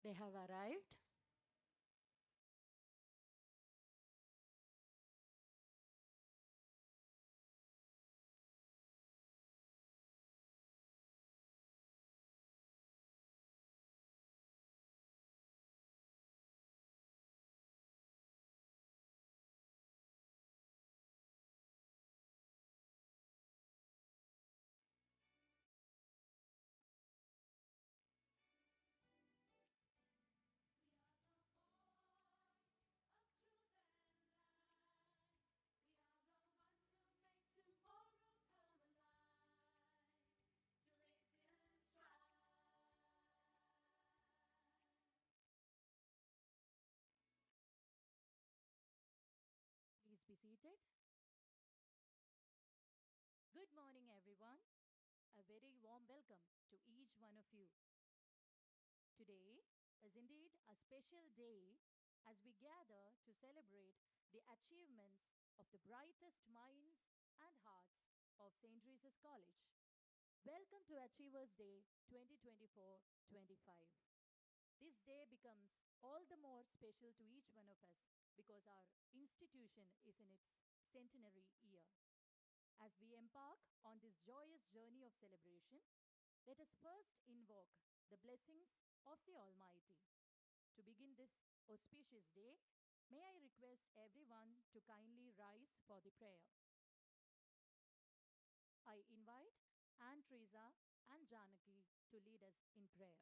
They have arrived. We are the voice of truth and light. We are the ones who make tomorrow come alive. Teresians rise. Please be seated. Good morning, everyone. A very warm welcome to each one of you. Today is indeed a special day as we gather to celebrate the achievements of the brightest minds and hearts of St. Teresa's College. Welcome to Achievers Day 2024-25. This day becomes all the more special to each one of us because our institution is in its centenary year. As we embark on this joyous journey of celebration, let us first invoke the blessings of the Almighty. To begin this auspicious day, may I request everyone to kindly rise for the prayer. I invite Aunt Teresa and Janaki to lead us in prayer.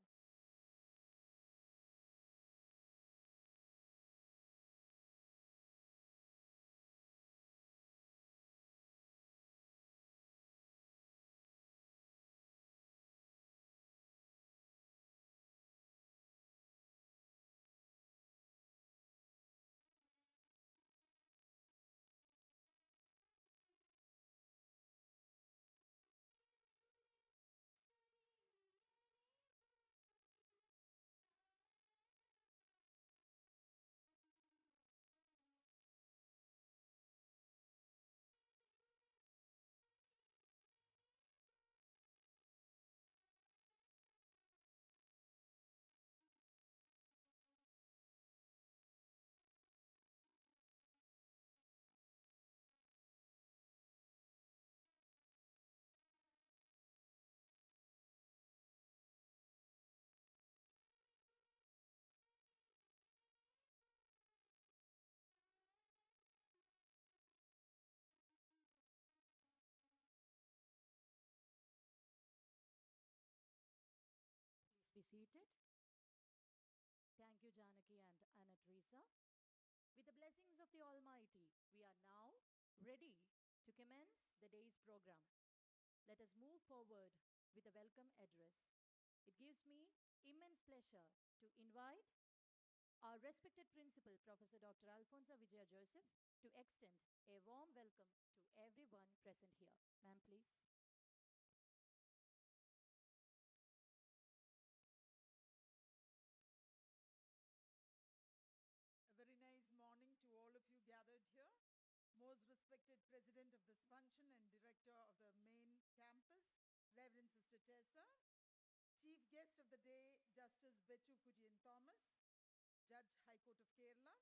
Please be seated. Thank you, Janaki and Anna Teresa. With the blessings of the Almighty, we are now ready to commence the day's program. Let us move forward with a welcome address. It gives me immense pleasure to invite our respected principal, Professor Dr. Alfonso Vijaya Joseph, to extend a warm welcome to everyone present here. Ma'am, please. A very nice morning to all of you gathered here. Most respected president of this function and director of the main campus, Reverend Sister Teresa. Chief guest of the day, Justice Bettu Kudian Thomas, Judge High Court of Kerala.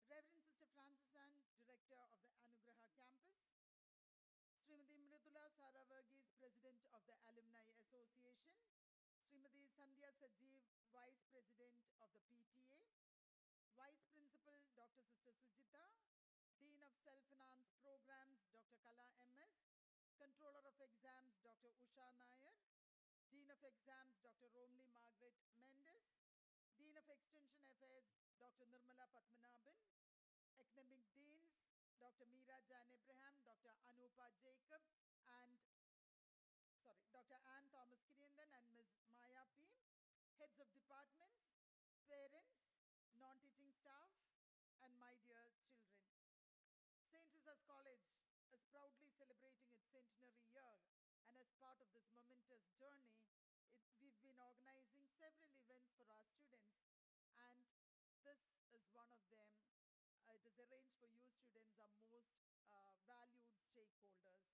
Reverend Sister Francis Ann, director of the Anugraha campus. Srimati Mridula Saravarghese, president of the Alumni Association. Srimati Sandhya Sajeev, vice president of the PTA. Vice Principal, Dr. Sister Sujita, Dean of Self-Finance Programs, Dr. Kala MS, Controller of Exams, Dr. Usha Nair, Dean of Exams, Dr. Romley Margaret Mendes, Dean of Extension Affairs, Dr. Nirmala Patmanabhan, Academic Deans, Dr. Meera Jan Abraham, Dr. Anupa Jacob, and Dr. Ann Thomas Kiriandan and Ms. Maya P. Heads of departments, parents, non-teaching staff, and my dear children. St. Teresa's College is proudly celebrating its centenary year, and as part of this momentous journey, we've been organizing several events for our students, and this is one of them. It is arranged for you students, our most valued stakeholders.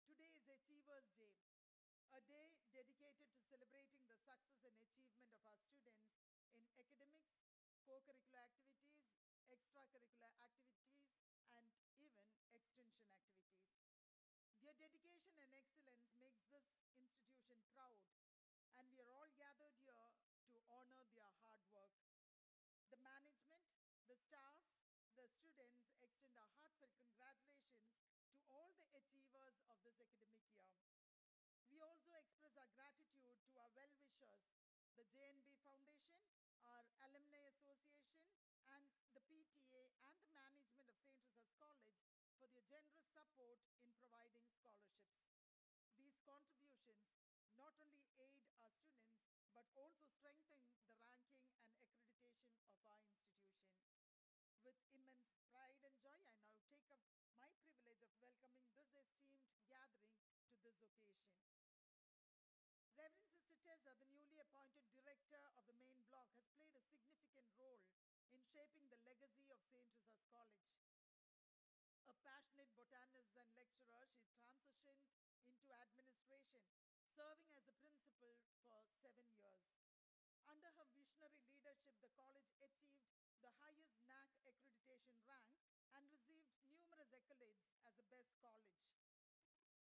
Today is Achievers Day, a day dedicated to celebrating the success and achievement of our students in co-curricular activities, extracurricular activities, and even extension activities. Their dedication and excellence makes this institution proud, and we are all gathered here to honor their hard work. The management, the staff, the students extend our heartfelt congratulations to all the achievers of this academic year. We also express our gratitude to our well wishers, the JNB Foundation, our Alumni Association, and the PTA and the management of St. Teresa's College for their generous support in providing scholarships. These contributions not only aid our students but also strengthen the ranking and accreditation of our institution. With immense pride and joy, I now take up my privilege of welcoming this esteemed gathering to this occasion. Reverend Sister Tessa, the newly appointed director of the main block, has played a significant role in shaping the legacy of St. Teresa's College. A passionate botanist and lecturer, she transitioned into administration, serving as a principal for 7 years. Under her visionary leadership, the college achieved the highest NAC accreditation rank and received numerous accolades as a best college.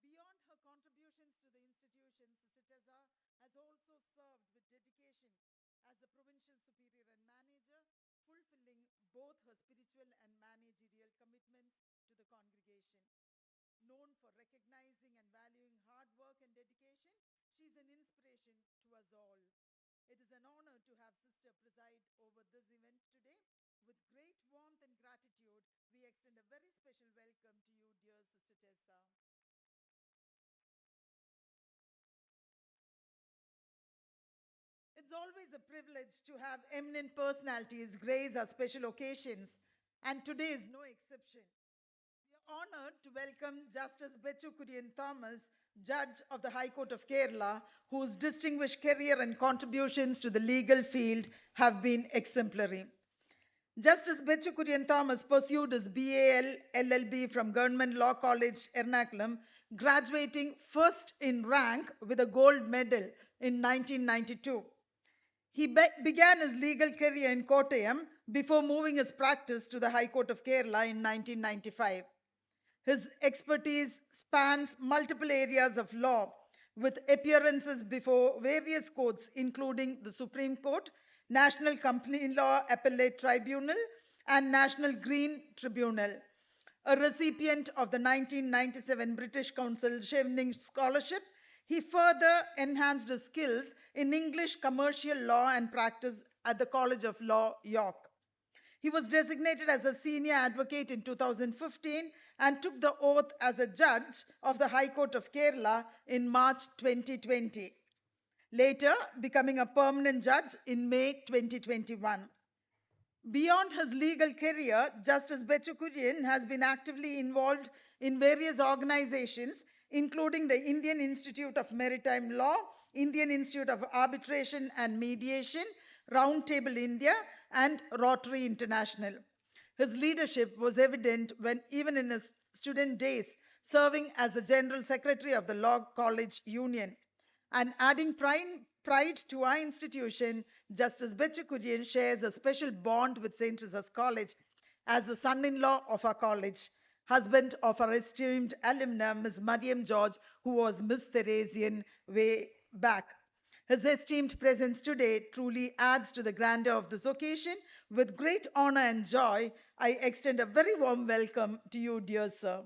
Beyond her contributions to the institution, Sister Tessa has also served with dedication as the provincial superior and manager, fulfilling both her spiritual and managerial commitments to the congregation. Known for recognizing and valuing hard work and dedication, she is an inspiration to us all. It is an honor to have Sister preside over this event today. With great warmth and gratitude, we extend a very special welcome to you, dear Sister Tessa. It's always a privilege to have eminent personalities grace our special occasions, and today is no exception. We are honored to welcome Justice Bechu Kurian Thomas, Judge of the High Court of Kerala, whose distinguished career and contributions to the legal field have been exemplary. Justice Bechu Kurian Thomas pursued his BAL LLB from Government Law College, Ernakulam, graduating first in rank with a gold medal in 1992. He began his legal career in Kottayam before moving his practice to the High Court of Kerala in 1995. His expertise spans multiple areas of law, with appearances before various courts, including the Supreme Court, National Company Law Appellate Tribunal, and National Green Tribunal. A recipient of the 1997 British Council Chevening Scholarship, he further enhanced his skills in English commercial law and practice at the College of Law, York. He was designated as a senior advocate in 2015 and took the oath as a judge of the High Court of Kerala in March 2020, later becoming a permanent judge in May 2021. Beyond his legal career, Justice Bechu Kurian has been actively involved in various organizations, including the Indian Institute of Maritime Law, Indian Institute of Arbitration and Mediation, Roundtable India, and Rotary International. His leadership was evident when, even in his student days, serving as the General Secretary of the Law College Union. And adding pride to our institution, Justice Bechu Kurian shares a special bond with St. Teresa's College as the son-in-law of our college, husband of our esteemed alumna, Ms. Mariam George, who was Miss Theresian way back. His esteemed presence today truly adds to the grandeur of this occasion. With great honor and joy, I extend a very warm welcome to you, dear sir.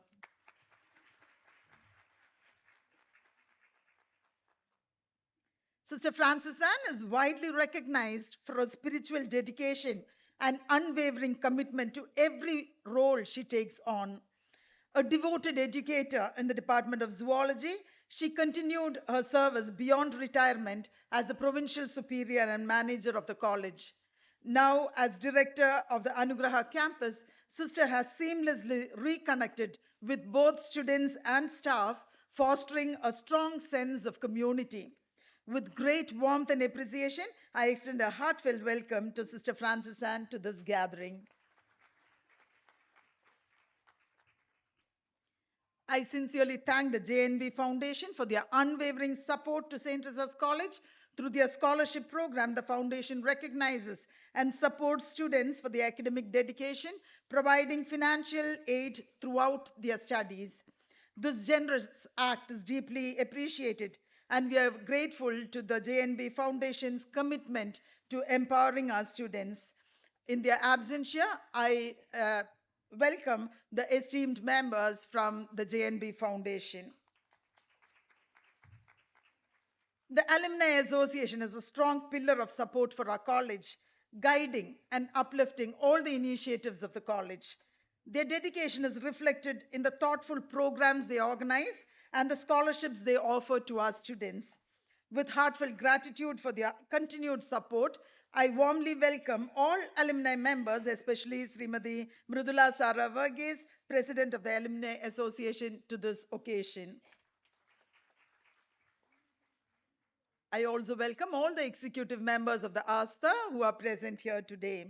Sister Francis Ann is widely recognized for her spiritual dedication and unwavering commitment to every role she takes on. A devoted educator in the Department of Zoology, she continued her service beyond retirement as the provincial superior and manager of the college. Now, as director of the Anugraha campus, Sister has seamlessly reconnected with both students and staff, fostering a strong sense of community. With great warmth and appreciation, I extend a heartfelt welcome to Sister Francis Ann to this gathering. I sincerely thank the JNB Foundation for their unwavering support to St. Teresa's College Through their scholarship program, the foundation recognizes and supports students for their academic dedication, providing financial aid throughout their studies. This generous act is deeply appreciated, and we are grateful to the JNB Foundation's commitment to empowering our students. In their absentia, I welcome the esteemed members from the JNB Foundation. The Alumni Association is a strong pillar of support for our college, guiding and uplifting all the initiatives of the college. Their dedication is reflected in the thoughtful programs they organize and the scholarships they offer to our students. With heartfelt gratitude for their continued support, I warmly welcome all alumni members, especially Srimati Mrudula Sara Varghese, President of the Alumni Association, to this occasion. I also welcome all the executive members of the ASTA who are present here today.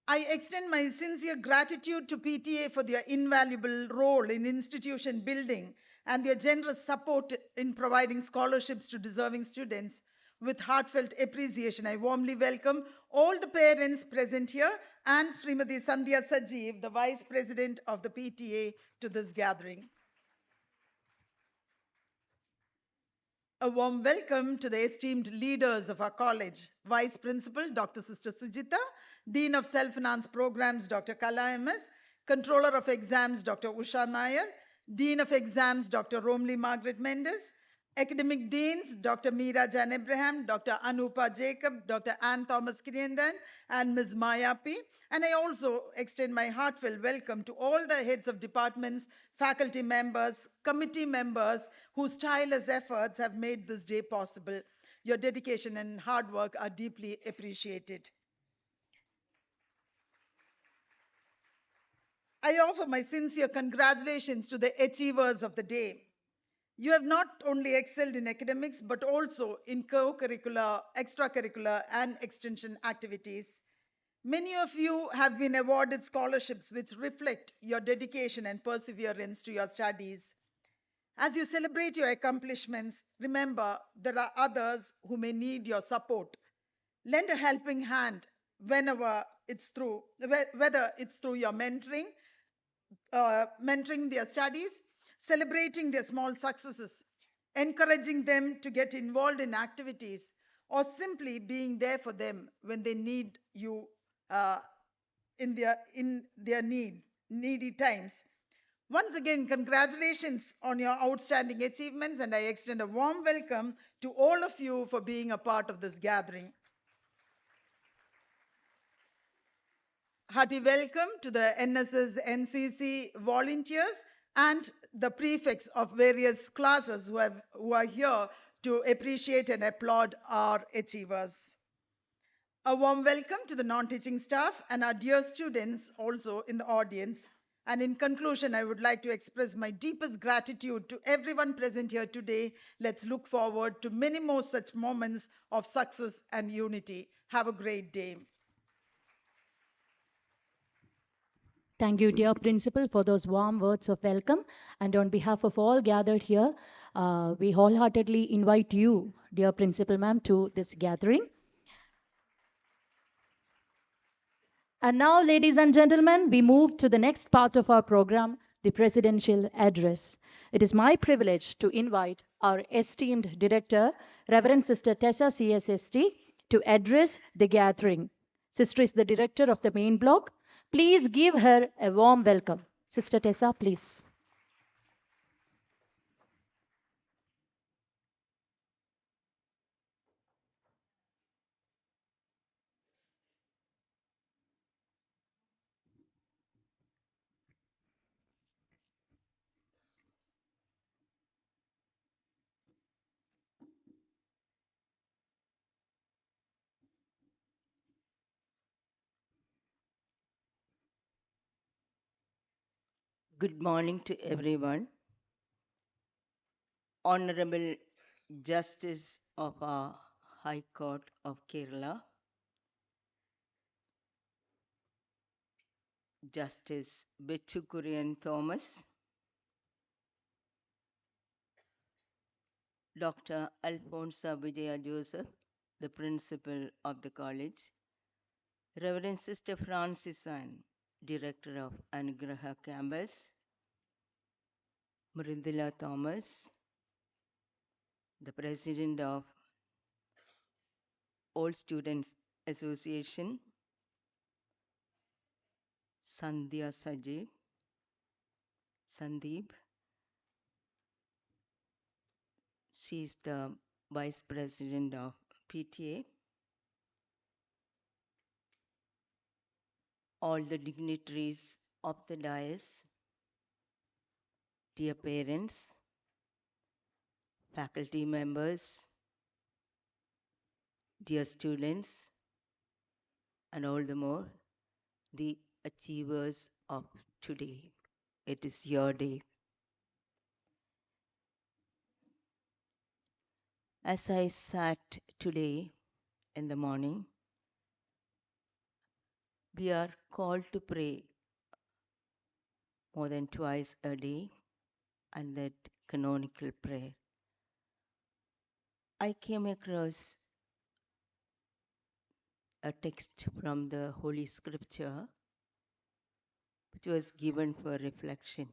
I extend my sincere gratitude to PTA for their invaluable role in institution building and their generous support in providing scholarships to deserving students. With heartfelt appreciation, I warmly welcome all the parents present here and Srimati Sandhya Sajeev, the Vice President of the PTA, to this gathering. A warm welcome to the esteemed leaders of our college, Vice Principal Dr. Sister Sujita, Dean of Self-Finance Programs Dr. Kala MS, Controller of Exams Dr. Usha Nair, Dean of Exams Dr. Romley Margaret Mendes, Academic Deans Dr. Meera Jan Abraham, Dr. Anupa Jacob, Dr. Ann Thomas Kiriendan, and Ms. Maya P. And I also extend my heartfelt welcome to all the heads of departments, faculty members, committee members whose tireless efforts have made this day possible. Your dedication and hard work are deeply appreciated. I offer my sincere congratulations to the achievers of the day. You have not only excelled in academics, but also in co-curricular, extracurricular, and extension activities. Many of you have been awarded scholarships which reflect your dedication and perseverance to your studies. As you celebrate your accomplishments, remember there are others who may need your support. Lend a helping hand whenever it's through, whether it's through your mentoring their studies, celebrating their small successes, encouraging them to get involved in activities, or simply being there for them when they need you uh, in their needy times. Once again, congratulations on your outstanding achievements, and I extend a warm welcome to all of you for being a part of this gathering. Hearty welcome to the NSS NCC volunteers and the prefects of various classes who are here to appreciate and applaud our achievers. A warm welcome to the non-teaching staff and our dear students also in the audience. And in conclusion, I would like to express my deepest gratitude to everyone present here today. Let's look forward to many more such moments of success and unity. Have a great day. Thank you, dear Principal, for those warm words of welcome. And on behalf of all gathered here, we wholeheartedly invite you, dear Principal Ma'am, to this gathering. And now, ladies and gentlemen, we move to the next part of our program, the presidential address. It is my privilege to invite our esteemed director, Reverend Sister Tessa CSST, to address the gathering. Sister is the director of the main block. Please give her a warm welcome. Sister Tessa, please. Good morning to everyone. Honorable Justice of our High Court of Kerala, Justice Betchukurian Thomas, Dr. Alfonso Vijaya Joseph, the principal of the college, Reverend Sister Francis Ann, Director of Anugraha Campus, Mrindula Thomas, the President of All Students Association, Sandhya Sandeep, she's the Vice President of PTA, all the dignitaries of the dais, dear parents, faculty members, dear students, and all the more, the achievers of today. It is your day. As I sat today in the morning, we are called to pray more than twice a day, and that canonical prayer. I came across a text from the Holy Scripture which was given for reflection.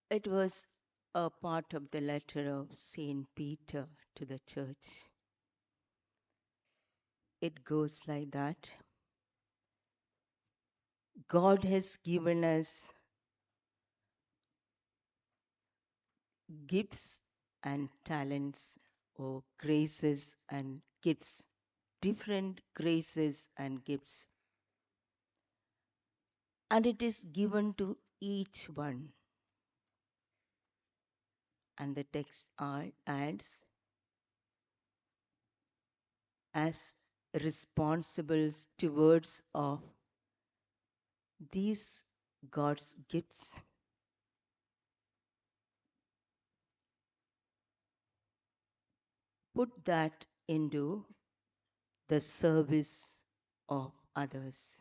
It was a part of the letter of Saint Peter to the church. It goes like that. God has given us gifts and talents, or graces and gifts, different graces and gifts. And it is given to each one. And the text adds, as responsible stewards of these God's gifts, put that into the service of others.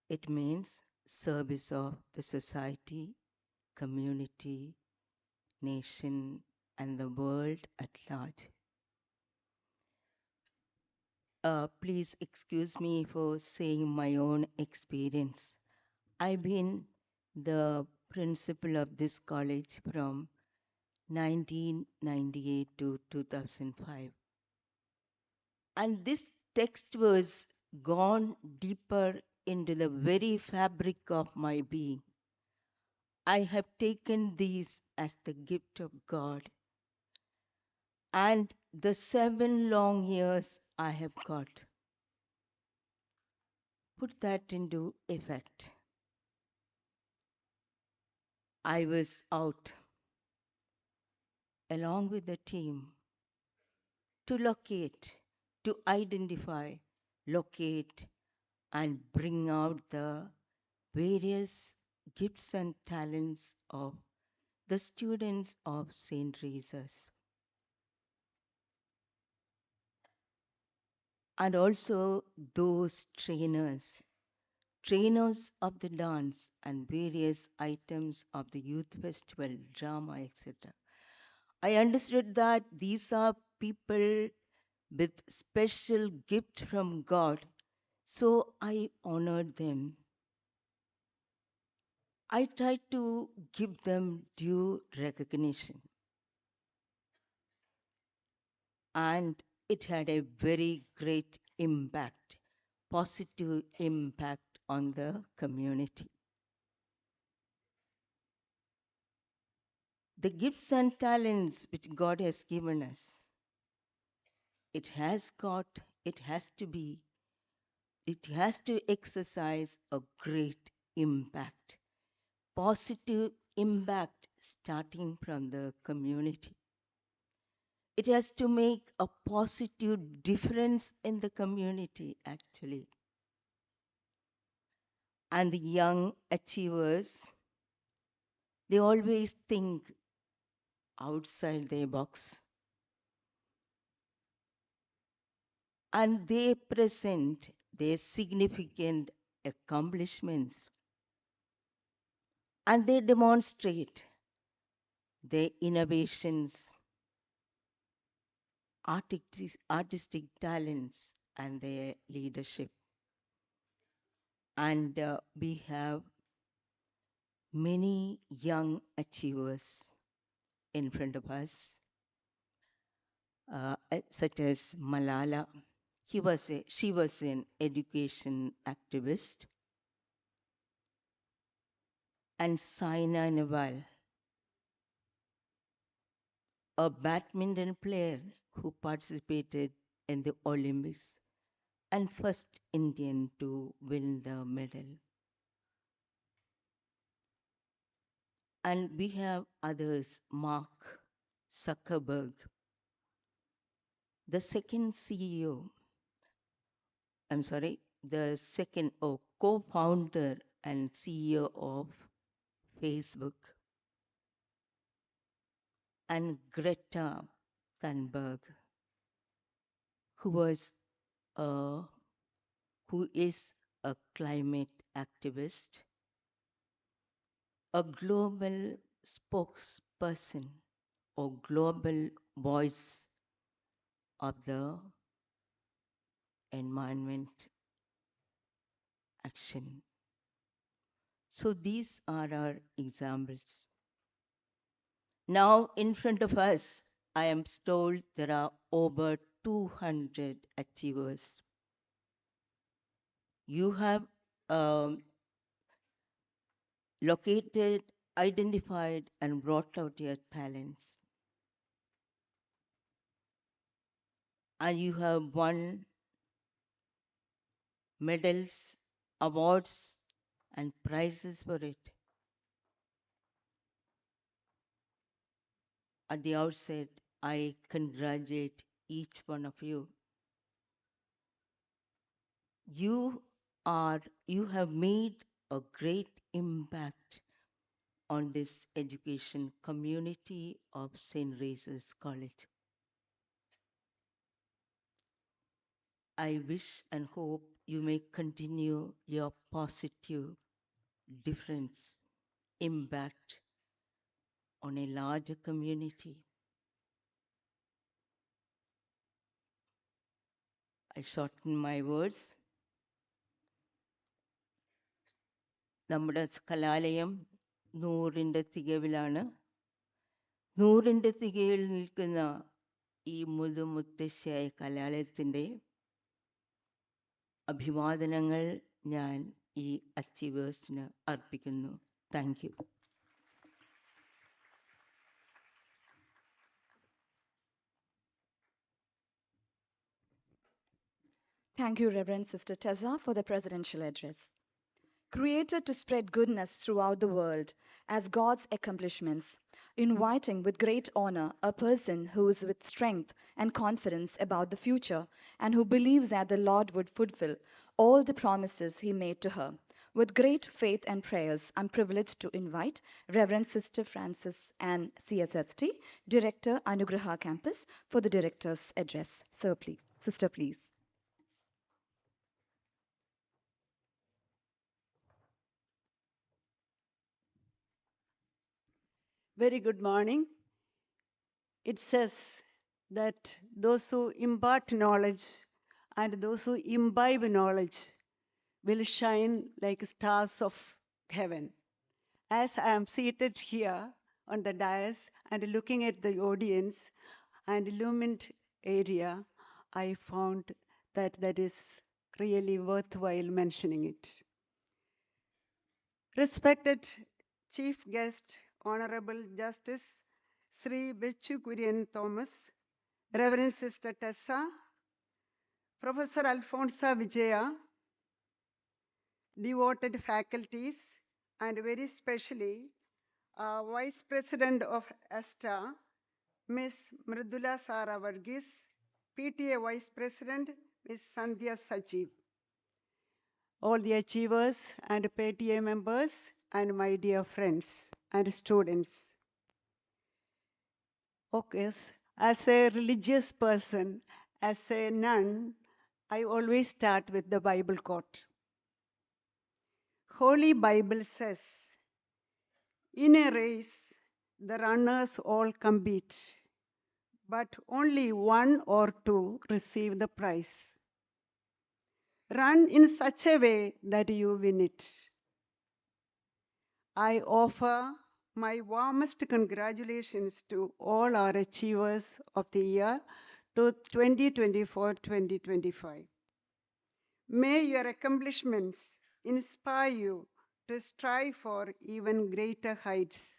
It means service of the society, community, nation, and the world at large. Please excuse me for saying my own experience. I've been the principal of this college from 1998 to 2005. And this text was gone deeper into the very fabric of my being. I have taken these as the gift of God. And the 7 long years I have got, put that into effect. I was out along with the team to locate, to identify, locate, and bring out the various gifts and talents of the students of St. Teresa's, and also those trainers of the dance and various items of the youth festival, drama, etc. I understood that these are people with special gift from God, so I honored them. I tried to give them due recognition, and it had a very great impact, positive impact on the community. The gifts and talents which God has given us, it has got, it has to be, it has to exercise a great impact, positive impact starting from the community. It has to make a positive difference in the community, actually. And the young achievers, they always think outside their box, and they present their significant accomplishments, and they demonstrate their innovations, artistic talents, and their leadership. And we have many young achievers in front of us, such as Malala. She was an education activist, and Saina Nehwal, a badminton player who participated in the Olympics and first Indian to win the medal. And we have others, Mark Zuckerberg, the second CEO, I'm sorry, the second co-founder and CEO of Facebook, and Greta Thunberg, who was a, who is a climate activist, a global spokesperson or global voice of the environment action. So these are our examples. Now in front of us, I am told there are over 200 achievers. You have um, located, identified, and brought out your talents. And you have won medals, awards, and prizes for it. At the outset, I congratulate each one of you. You you have made a great impact on this education community of St. Teresa's College. I wish and hope you may continue your positive difference, impact on a larger community. I shorten my words. നമ്മുടെ കലാലയം 100ന്റെ തികവിലാണ്. 100ന്റെ തികവിൽ നിൽക്കുന്ന ഈ മുതുമുത്തശ്ശിയായ കലാലയത്തിൻ്റെ അഭിവാദനങ്ങൾ ഞാൻ ഈ അച്ചീവേഴ്സിന് അർപ്പിക്കുന്നു. Thank you. Thank you, Reverend Sister Tessa, for the presidential address. Created to spread goodness throughout the world as God's accomplishments, inviting with great honor a person who is with strength and confidence about the future and who believes that the Lord would fulfill all the promises he made to her. With great faith and prayers, I'm privileged to invite Reverend Sister Francis Ann CSST, Director, Anugraha Campus, for the Director's address. Sir, please. Sister, please. Very good morning. It says that those who impart knowledge and those who imbibe knowledge will shine like stars of heaven. As I am seated here on the dais and looking at the audience and illumined area, I found that that is really worthwhile mentioning it. Respected Chief Guest, Honorable Justice Sri Bechu Kurian Thomas, Reverend Sister Tessa, Professor Alfonsa Vijaya, devoted faculties, and very specially, Vice President of ESTA, Ms. Mridula Sara Varghese, PTA Vice President, Ms. Sandhya Sajiv, all the achievers and PTA members, and my dear friends and students. Okay, as a religious person, as a nun, I always start with the Bible quote. Holy Bible says, in a race, The runners all compete, but only one or two receive the prize. Run in such a way that you win it. I offer my warmest congratulations to all our achievers of the year to 2024-2025. May your accomplishments inspire you to strive for even greater heights.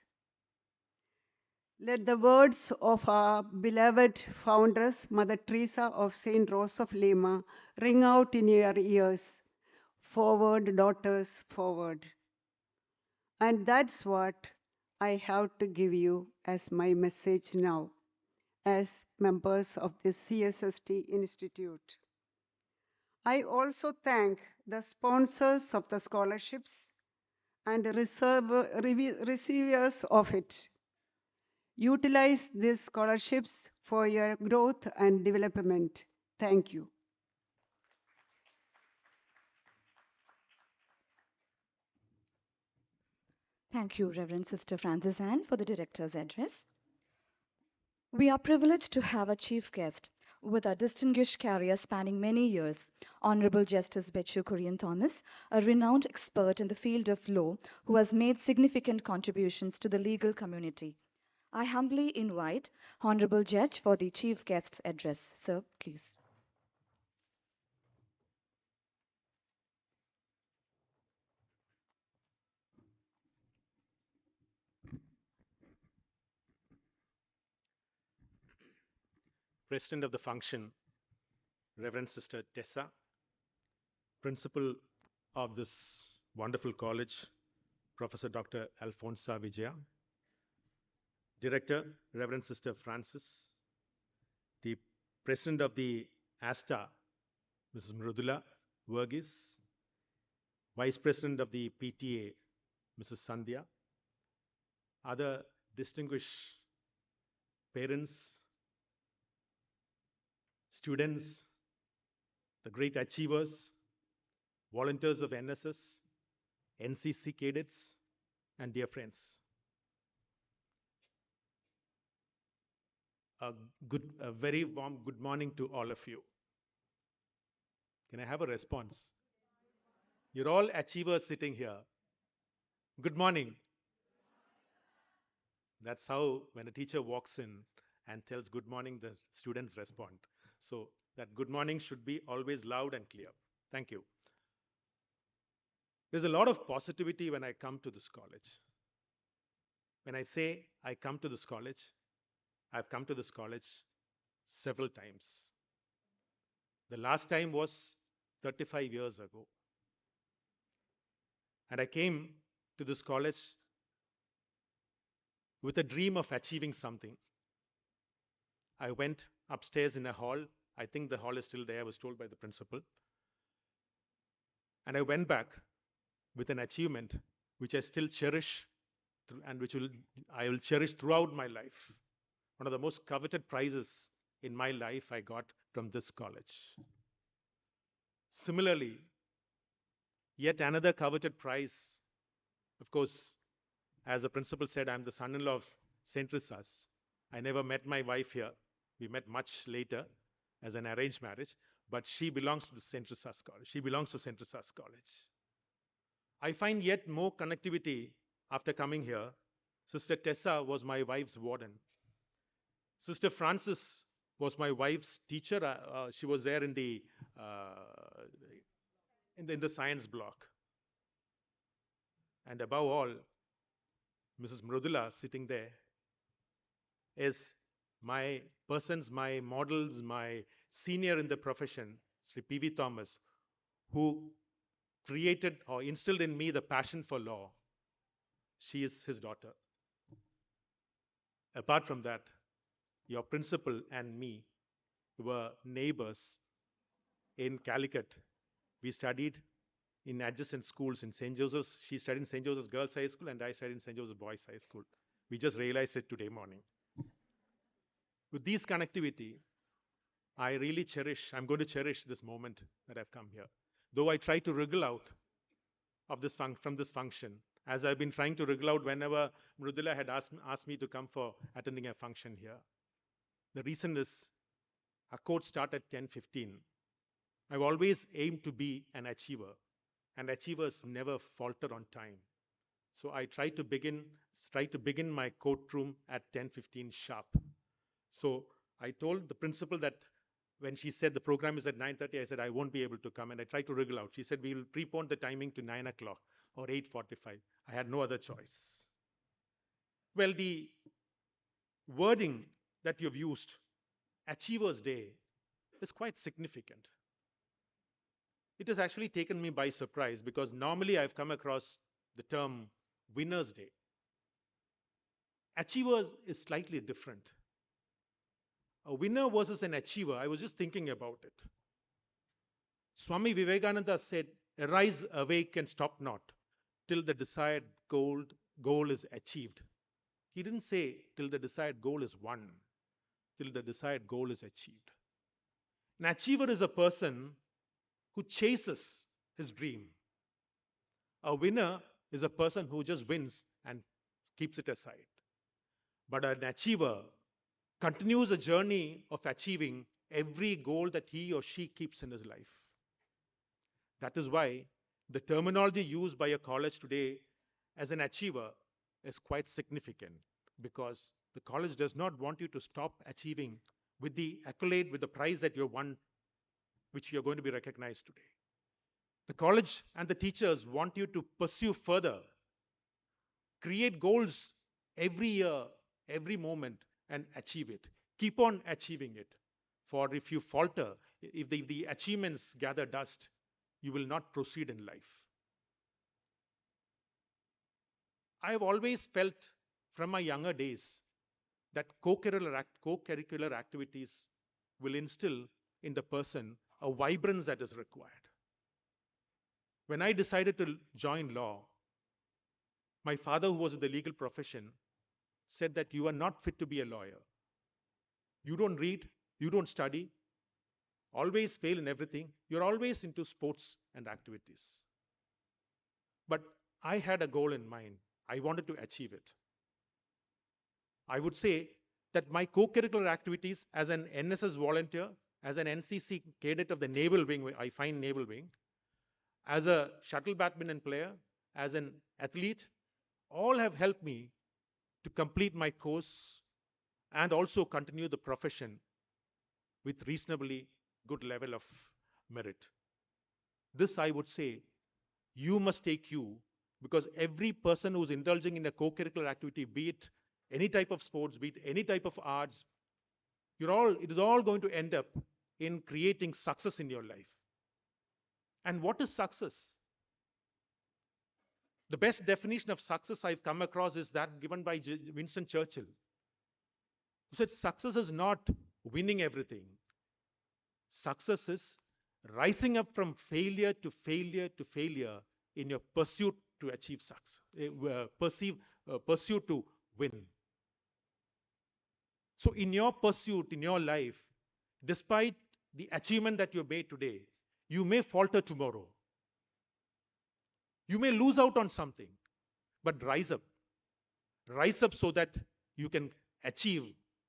Let the words of our beloved foundress, Mother Teresa of St. Rose of Lima, ring out in your ears. Forward, daughters, forward. And that's what I have to give you as my message now, as members of the CSST Institute. I also thank the sponsors of the scholarships and receivers of it. Utilize these scholarships for your growth and development. Thank you. Thank you, Reverend Sister Francis Ann, for the Director's address. We are privileged to have a chief guest with a distinguished career spanning many years, Honorable Justice Betchu Kurian Thomas, a renowned expert in the field of law who has made significant contributions to the legal community. I humbly invite Honorable Judge for the chief guest's address. Sir, please. President of the function, Reverend Sister Tessa, Principal of this wonderful college, Professor Dr. Alfonso Vijaya, Director, Reverend Sister Francis, the President of the ASTA, Mrs. Mrudula Verghese, Vice President of the PTA, Mrs. Sandhya, other distinguished parents, students, the great achievers, volunteers of NSS, NCC cadets, and dear friends. A very warm good morning to all of you. Can I have a response? You're all achievers sitting here. Good morning. That's how, when a teacher walks in and tells good morning, the students respond. So that good morning should be always loud and clear. Thank you. There's a lot of positivity when I come to this college. When I say I come to this college, I've come to this college several times. The last time was 35 years ago. And I came to this college with a dream of achieving something. I went upstairs in a hall. I think the hall is still there, I was told by the principal. And I went back with an achievement which I still cherish and which I will cherish throughout my life. One of the most coveted prizes in my life I got from this college. Similarly, yet another coveted prize, of course, as the principal said, I'm the son-in-law of St. Teresa's. I never met my wife here. We met much later as an arranged marriage, but she belongs to the St. Teresa's College. She belongs to St. Teresa's College. I find yet more connectivity after coming here. Sister Tessa was my wife's warden. Sister Francis was my wife's teacher. She was there in the science block. And above all, Mrs. Mrudula sitting there is my persons, my models, my senior in the profession, Sri P.V. Thomas, who created or instilled in me the passion for law. She is his daughter. Apart from that, your principal and me were neighbors in Calicut. We studied in adjacent schools in St. Joseph's. She studied in St. Joseph's Girls High School and I studied in St. Joseph's Boys High School. We just realized it today morning. With this connectivity, I'm going to cherish this moment that I've come here. Though I try to wriggle out of from this function, as I've been trying to wriggle out whenever Mrudula had asked me to come for attending a function here. The reason is our course start at 10:15. I've always aimed to be an achiever, and achievers never falter on time. So I try to begin my courtroom at 10:15 sharp. So I told the principal that when she said the program is at 9:30, I said I won't be able to come, and I tried to wriggle out. She said we will prepone the timing to 9 o'clock or 8:45. I had no other choice. Well, the wording that you've used, Achievers Day, is quite significant. It has actually taken me by surprise because normally I've come across the term Winners Day. Achievers is slightly different. A winner versus an achiever, I was just thinking about it. Swami Vivekananda said, arise, awake, and stop not till the desired goal is achieved. He didn't say till the desired goal is won, till the desired goal is achieved. An achiever is a person who chases his dream. A winner is a person who just wins and keeps it aside. But an achiever continues a journey of achieving every goal that he or she keeps in his life. That is why the terminology used by a college today as an achiever is quite significant, because the college does not want you to stop achieving with the accolade, with the prize that you won, which you're going to be recognized today. The college and the teachers want you to pursue further, create goals every year, every moment, and achieve it. Keep on achieving it. For if you falter, if the achievements gather dust, you will not proceed in life. I have always felt from my younger days that co-curricular activities will instill in the person a vibrance that is required. When I decided to join law, my father, who was in the legal profession, said that you are not fit to be a lawyer. You don't read, you don't study, always fail in everything. You're always into sports and activities. But I had a goal in mind. I wanted to achieve it. I would say that my co-curricular activities as an NSS volunteer, as an NCC cadet of the Naval Wing, I find Naval Wing, as a shuttle badminton player, as an athlete, all have helped me to complete my course and also continue the profession with reasonably good level of merit. This, I would say, you must take you, because every person who's indulging in a co-curricular activity, be it any type of sports, be it any type of arts, it is all going to end up in creating success in your life. And what is success? The best definition of success I've come across is that given by Winston Churchill, who said success is not winning everything. Success is rising up from failure to failure to failure in your pursuit to achieve success, pursuit to win. So, in your pursuit, in your life, despite the achievement that you made today, you may falter tomorrow. You may lose out on something, but rise up. Rise up so that you can achieve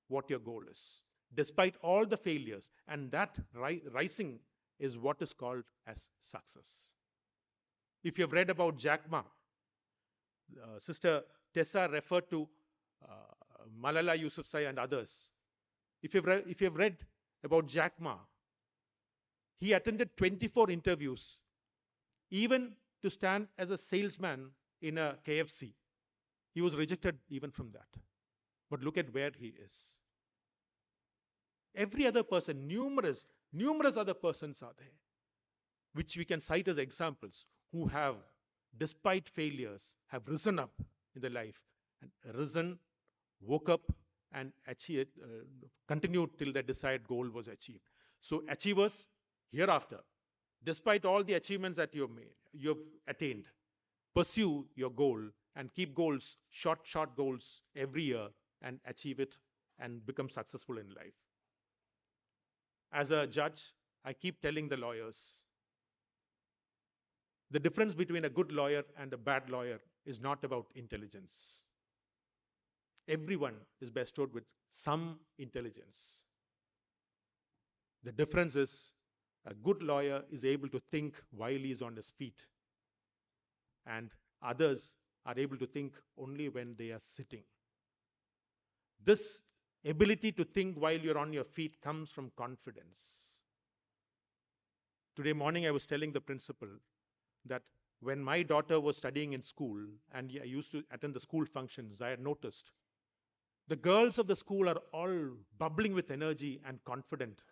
what your goal is, despite all the failures. And that rising is what is called as success. If you've read about Jack Ma, Sister Tessa referred to Malala Yousafzai and others. If you've read about Jack Ma, he attended 24 interviews, even to stand as a salesman in a KFC. He was rejected even from that. But look at where he is. Every other person, numerous other persons are there, which we can cite as examples, who have, despite failures, have risen up in their life, and risen, woke up, and continued till their desired goal was achieved. So achievers, hereafter, despite all the achievements that you've attained, pursue your goal and keep goals, short goals every year, and achieve it and become successful in life. As a judge, I keep telling the lawyers, the difference between a good lawyer and a bad lawyer is not about intelligence. Everyone is bestowed with some intelligence. The difference is a good lawyer is able to think while he is on his feet, and others are able to think only when they are sitting. This ability to think while you're on your feet comes from confidence. Today morning, I was telling the principal that when my daughter was studying in school and I used to attend the school functions, I had noticed the girls of the school are all bubbling with energy and confident.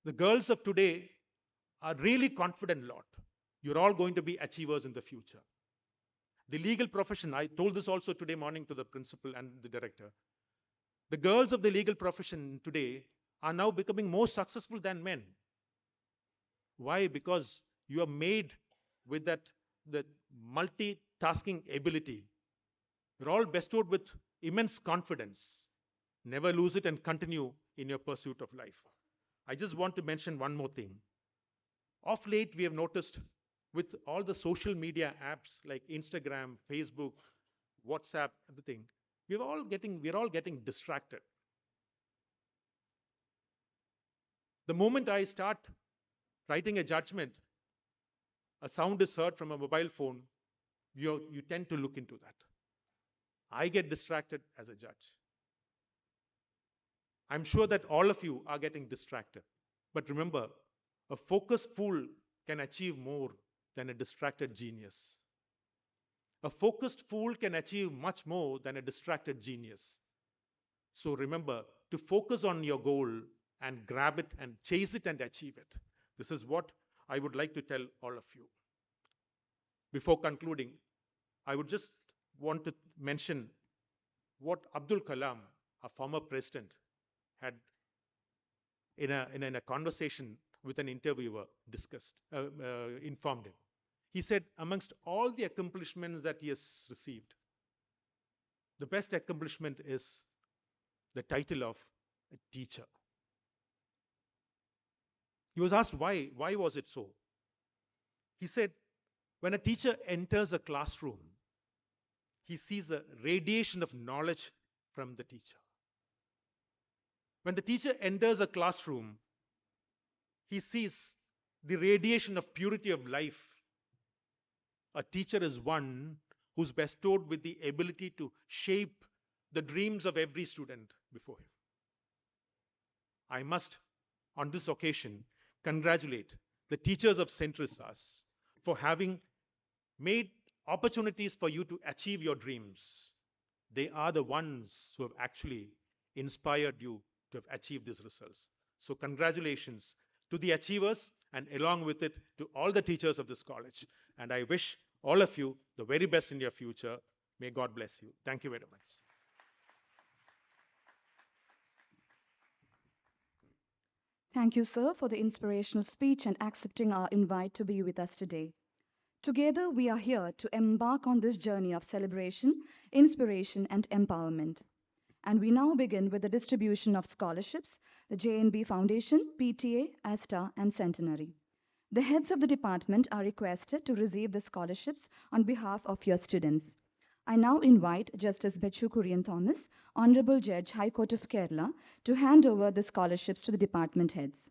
The girls of today are really confident lot. You're all going to be achievers in the future. The legal profession, I told this also today morning to the principal and the director. The girls of the legal profession today are now becoming more successful than men. Why? Because you are made with that multitasking ability. You're all bestowed with immense confidence. Never lose it and continue in your pursuit of life. I just want to mention one more thing. Of late, we have noticed with all the social media apps like Instagram, Facebook, WhatsApp, everything, we're all getting distracted. The moment I start writing a judgment, a sound is heard from a mobile phone, you tend to look into that. I get distracted as a judge. I'm sure that all of you are getting distracted. But remember, a focused fool can achieve more than a distracted genius. A focused fool can achieve much more than a distracted genius. So remember to focus on your goal and grab it and chase it and achieve it. This is what I would like to tell all of you. Before concluding, I would just want to mention what Abdul Kalam, a former president, had in a conversation with an interviewer informed him. He said, amongst all the accomplishments that he has received, the best accomplishment is the title of a teacher. He was asked why. Why was it so? He said, when a teacher enters a classroom, he sees a radiation of knowledge from the teacher. When the teacher enters a classroom, he sees the radiation of purity of life. A teacher is one who's bestowed with the ability to shape the dreams of every student before him. I must, on this occasion, congratulate the teachers of St. Teresa's for having made opportunities for you to achieve your dreams. They are the ones who have actually inspired you to have achieved these results. So, congratulations to the achievers and along with it to all the teachers of this college. And I wish all of you the very best in your future. May God bless you. Thank you very much. Thank you, sir, for the inspirational speech and accepting our invite to be with us today. Together, we are here to embark on this journey of celebration, inspiration, and empowerment. And we now begin with the distribution of scholarships, the JNB Foundation, PTA, ASTA, and Centenary. The heads of the department are requested to receive the scholarships on behalf of your students. I now invite Justice Bechu Kurian Thomas, Honorable Judge, High Court of Kerala, to hand over the scholarships to the department heads.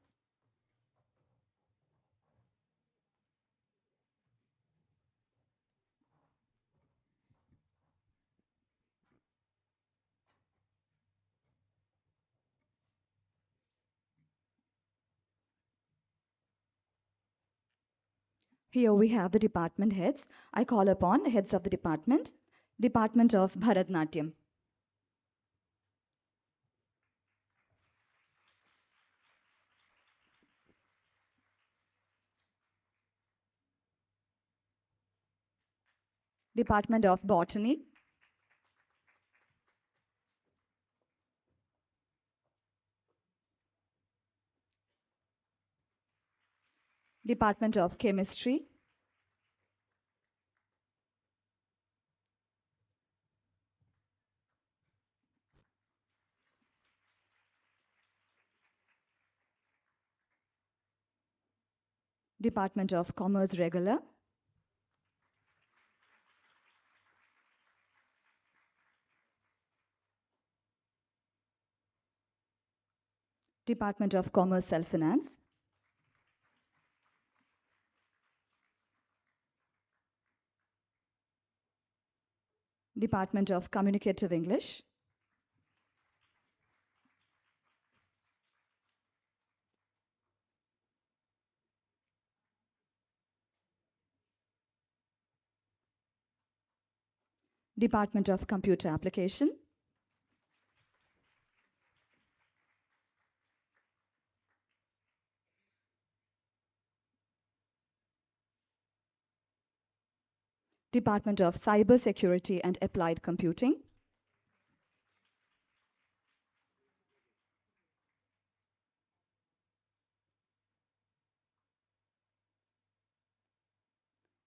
Here we have the department heads. I call upon heads of the department. Department of Bharatnatyam. Department of Botany. Department of Chemistry. Department of Commerce Regular. Department of Commerce Self-Finance, Department of Communicative English, Department of Computer Application, Department of Cyber Security and Applied Computing,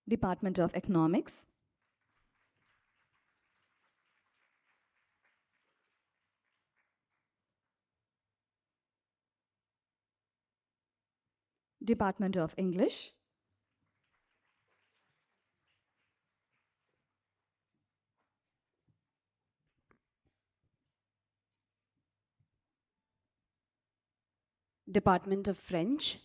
Department of Economics, Department of English, Department of French,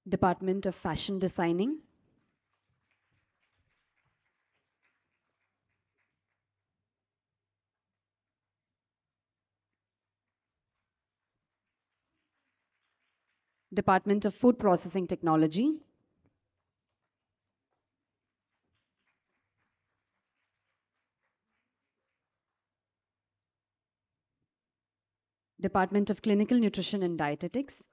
Department of Fashion Designing, Department of Food Processing Technology, Department of Clinical Nutrition and Dietetics,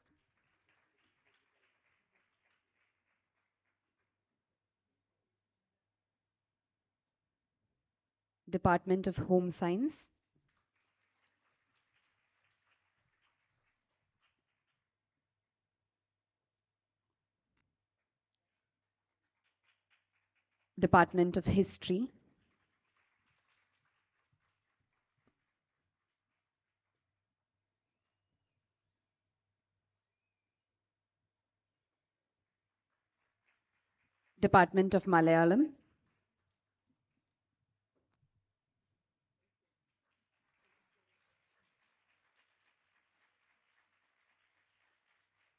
Department of Home Science, Department of History, Department of Malayalam,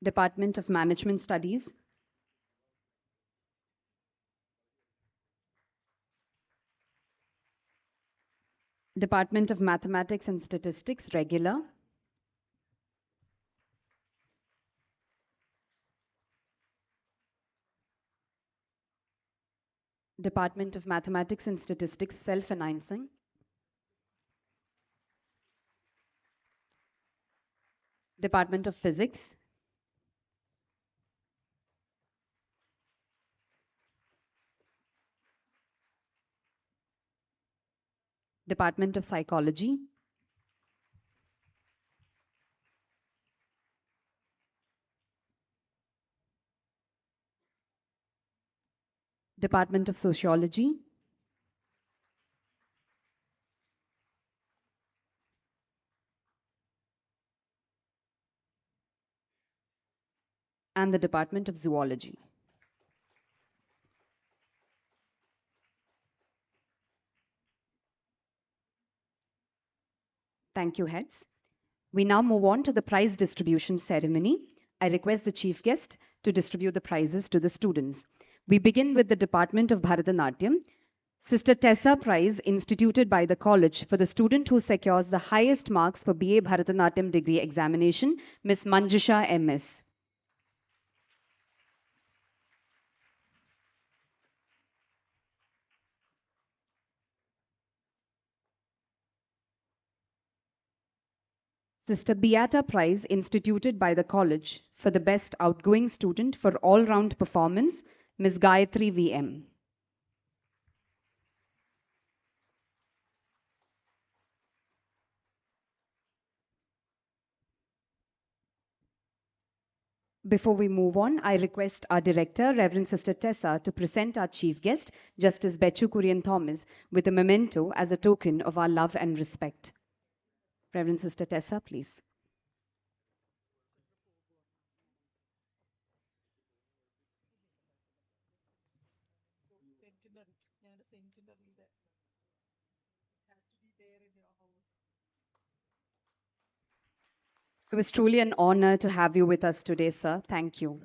Department of Management Studies, Department of Mathematics and Statistics, regular, Department of Mathematics and Statistics, self-financing, Department of Physics, Department of Psychology, Department of Sociology, and the Department of Zoology. Thank you, heads. We now move on to the prize distribution ceremony. I request the chief guest to distribute the prizes to the students. We begin with the Department of Bharatanatyam. Sister Tessa Prize instituted by the college for the student who secures the highest marks for BA Bharatanatyam degree examination, Ms. Manjusha MS. Sister Beata Prize instituted by the college for the best outgoing student for all-round performance, Ms. Gayatri VM. Before we move on, I request our director, Reverend Sister Tessa, to present our chief guest, Justice Bechu Kurian Thomas, with a memento as a token of our love and respect. Reverend Sister Tessa, please. It was truly an honor to have you with us today, sir. Thank you.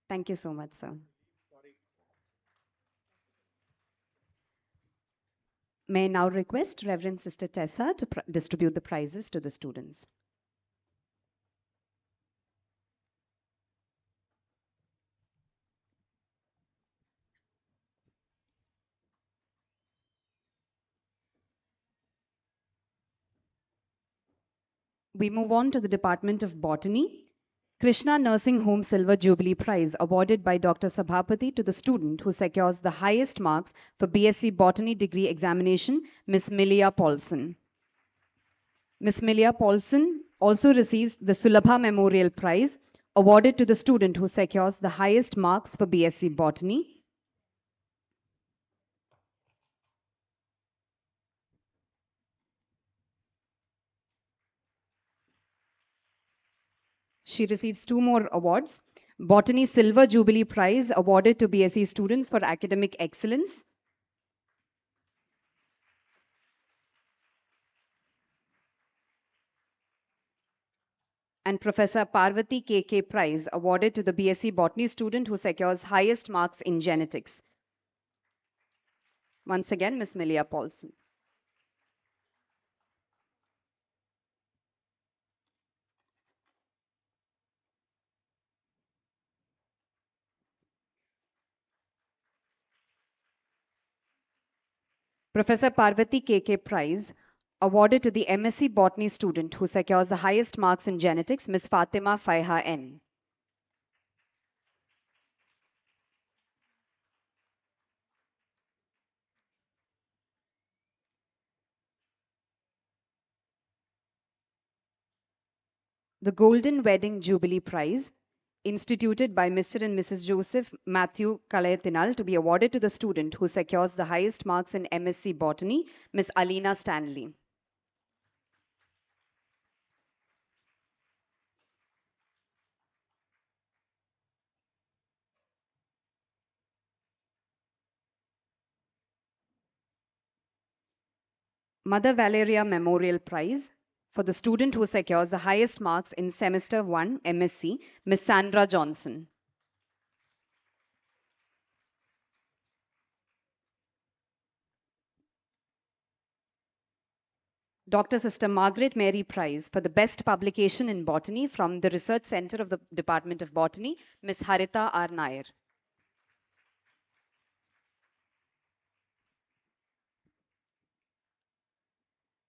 Thank you so much, sir. May I now request Reverend Sister Tessa to distribute the prizes to the students. We move on to the Department of Botany. Krishna Nursing Home Silver Jubilee Prize awarded by Dr. Sabhapati to the student who secures the highest marks for BSc Botany degree examination, Miss Milia Paulson. Miss Milia Paulson also receives the Sulabha Memorial Prize awarded to the student who secures the highest marks for BSc Botany. She receives two more awards. Botany Silver Jubilee Prize awarded to BSc students for academic excellence. And Professor Parvati K.K. Prize awarded to the BSc Botany student who secures highest marks in genetics. Once again, Ms. Milia Paulson. Professor Parvati K.K. Prize awarded to the MSc Botany student who secures the highest marks in genetics, Ms. Fatima Faiha N. The Golden Wedding Jubilee Prize, instituted by Mr. and Mrs. Joseph Matthew Kalayatinal, to be awarded to the student who secures the highest marks in MSc Botany, Ms. Alina Stanley. Mother Valeria Memorial Prize for the student who secures the highest marks in Semester 1 MSc, Ms. Sandra Johnson. Dr. Sister Margaret Mary Prize for the best publication in botany from the Research Center of the Department of Botany, Ms. Harita R. Nair.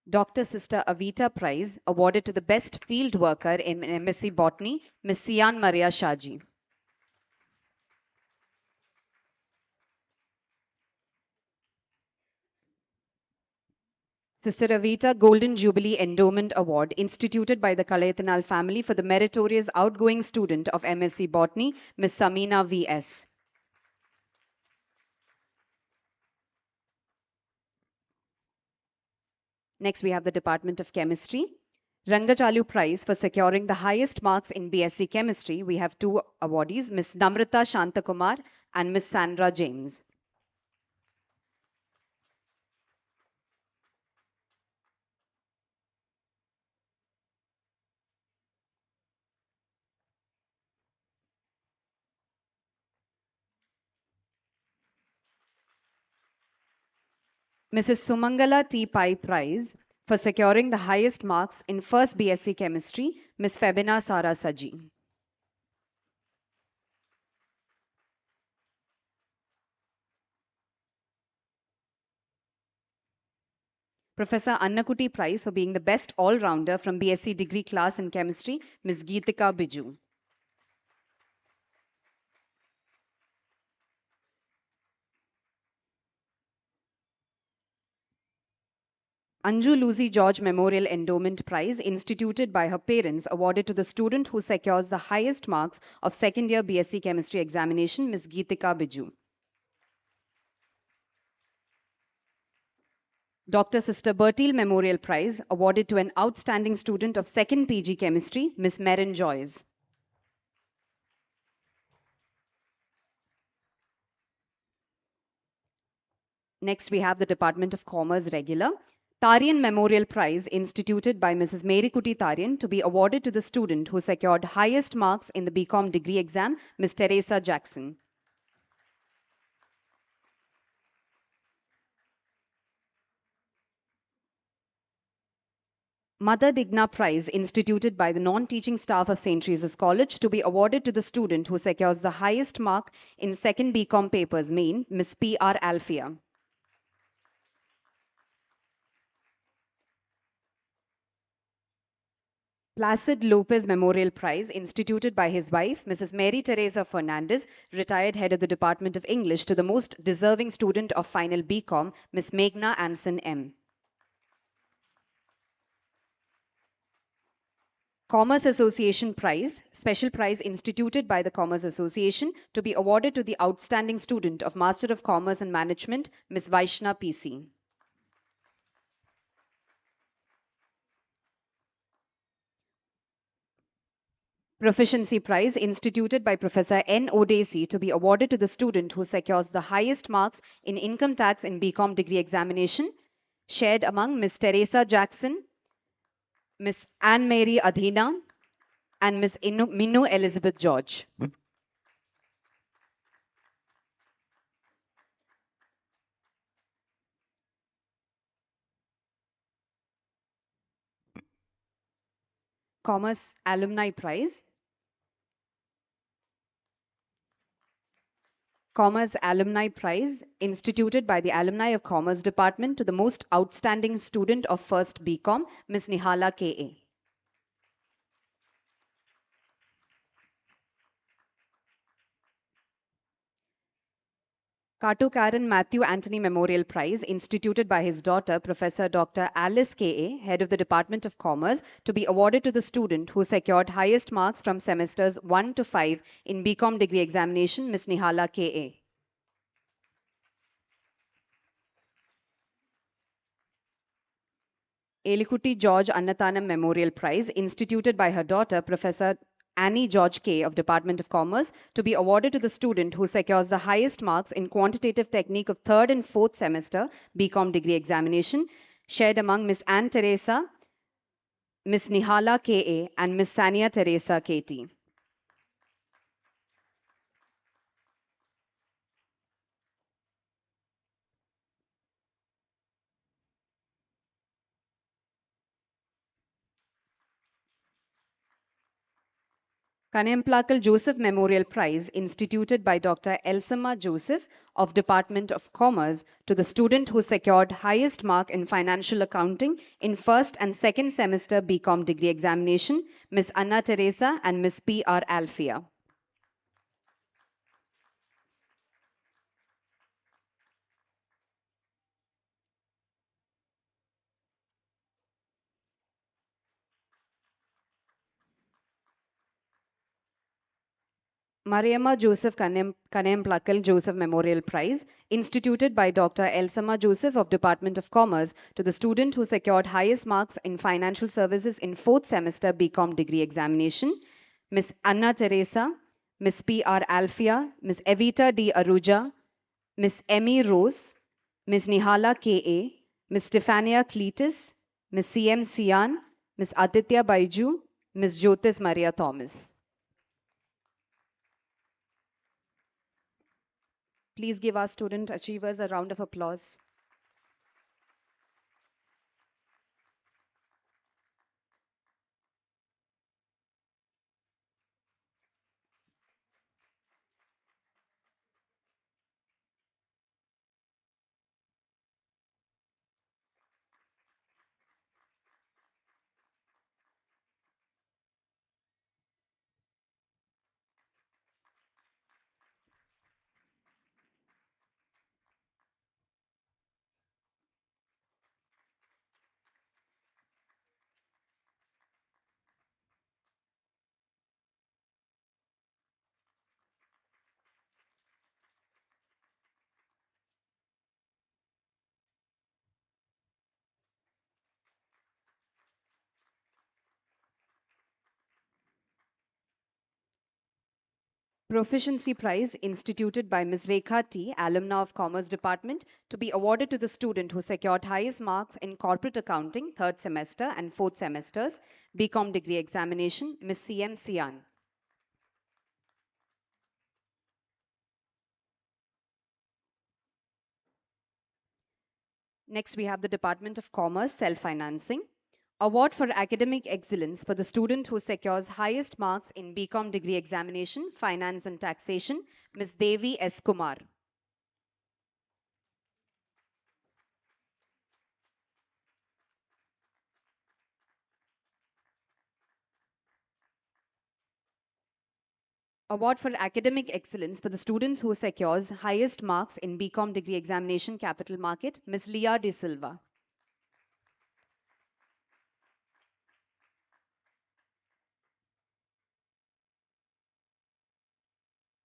Dr. Sister Avita Prize awarded to the best field worker in MSc Botany, Ms. Sian Maria Shaji. Sister Avita Golden Jubilee Endowment Award instituted by the Kalayatanal family for the meritorious outgoing student of MSc Botany, Ms. Samina V.S. Next, we have the Department of Chemistry. Rangachalu Prize for securing the highest marks in BSc Chemistry. We have two awardees, Ms. Namrata Shantakumar and Ms. Sandra James. Mrs. Sumangala T. Pai Prize for securing the highest marks in first BSc Chemistry, Ms. Febina Sara Saji. Professor Annakuti Prize for being the best all-rounder from BSc degree class in chemistry, Ms. Geetika Biju. Anju Lucy George Memorial Endowment Prize instituted by her parents awarded to the student who secures the highest marks of second year BSc Chemistry examination, Ms. Geetika Biju. Dr. Sister Bertil Memorial Prize awarded to an outstanding student of 2nd PG Chemistry, Miss Merin Joyce. Next, we have the Department of Commerce regular. Tarian Memorial Prize instituted by Mrs. Mary Kuti Tarian to be awarded to the student who secured highest marks in the BCom degree exam, Miss Teresa Jackson. Mother Digna Prize instituted by the non-teaching staff of St. Teresa's College to be awarded to the student who secures the highest mark in second BCom papers main, Miss P.R. Alfia. Placid Lopez Memorial Prize instituted by his wife, Mrs. Mary Teresa Fernandez, retired head of the Department of English, to the most deserving student of final BCom, Miss Meghna Anson M. Commerce Association Prize, special prize instituted by the Commerce Association to be awarded to the outstanding student of Master of Commerce and Management, Miss Vaishna PC. Proficiency Prize instituted by Professor N. Odesi to be awarded to the student who secures the highest marks in income tax in BCom degree examination, shared among Miss Teresa Jackson, Miss Anne Mary Adhina, and Miss Minu Elizabeth George. Commerce Alumni Prize. Commerce Alumni Prize instituted by the Alumni of Commerce Department to the most outstanding student of first BCom, Miss Nihala K.A. Kato Karen Matthew Anthony Memorial Prize instituted by his daughter, Professor Dr. Alice K.A., head of the Department of Commerce, to be awarded to the student who secured highest marks from semesters 1 to 5 in BCom degree examination, Miss Nihala K.A. Elikutti George Annathanam Memorial Prize, instituted by her daughter, Professor Annie George K. of Department of Commerce, to be awarded to the student who secures the highest marks in quantitative technique of third and fourth semester BCom degree examination, shared among Miss Anne Teresa, Miss Nihala K.A. and Miss Sania Teresa K.T. Kanemplakal Joseph Memorial Prize instituted by Dr. Elsama Joseph of Department of Commerce to the student who secured highest mark in financial accounting in first and second semester BCom degree examination, Miss Anna Teresa and Miss P.R. Alfia. Mariamma Joseph Kanemplakal Joseph Memorial Prize, instituted by Dr. Elsama Joseph of Department of Commerce to the student who secured highest marks in financial services in fourth semester BCom degree examination, Miss Anna Teresa, Miss P.R. Alfia, Miss Evita D. Aruja, Miss Emmy Rose, Miss Nihala K.A., Miss Stefania Cletus, Miss C.M. Sian, Miss Aditya Baiju, Miss Jyotis Maria Thomas. Please give our student achievers a round of applause. Proficiency Prize instituted by Ms. Rekha T, alumna of Commerce Department, to be awarded to the student who secured highest marks in Corporate Accounting, 3rd semester and 4th semesters, BCom degree examination, Ms. CM Sian. Next, we have the Department of Commerce Self-Financing. Award for Academic Excellence for the student who secures highest marks in BCom degree examination, Finance and Taxation, Ms. Devi S. Kumar. Award for Academic Excellence for the students who secures highest marks in BCom degree examination, Capital Market, Ms. Leah De Silva.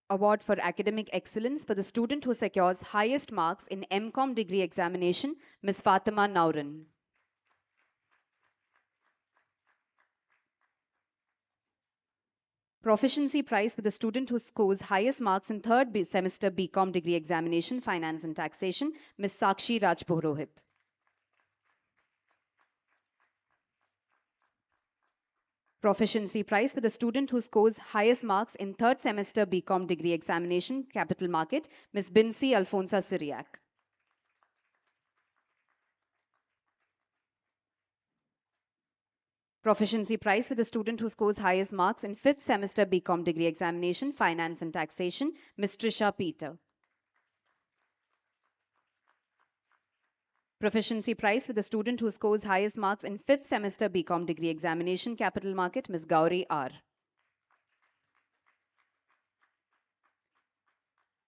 Award for Academic Excellence for the student who secures highest marks in MCom degree examination, Ms. Fatima Nauran. Proficiency Prize for the student who scores highest marks in 3rd semester BCom degree examination, Finance and Taxation, Ms. Sakshi Rajpurohit. Proficiency Prize for the student who scores highest marks in 3rd semester BCom degree examination, Capital Market, Ms. Binsi Alfonsa Syriac. Proficiency Prize for the student who scores highest marks in 5th semester BCom degree examination, Finance and Taxation, Ms. Trisha Peter. Proficiency Prize for the student who scores highest marks in 5th semester BCom degree examination, Capital Market, Ms. Gauri R.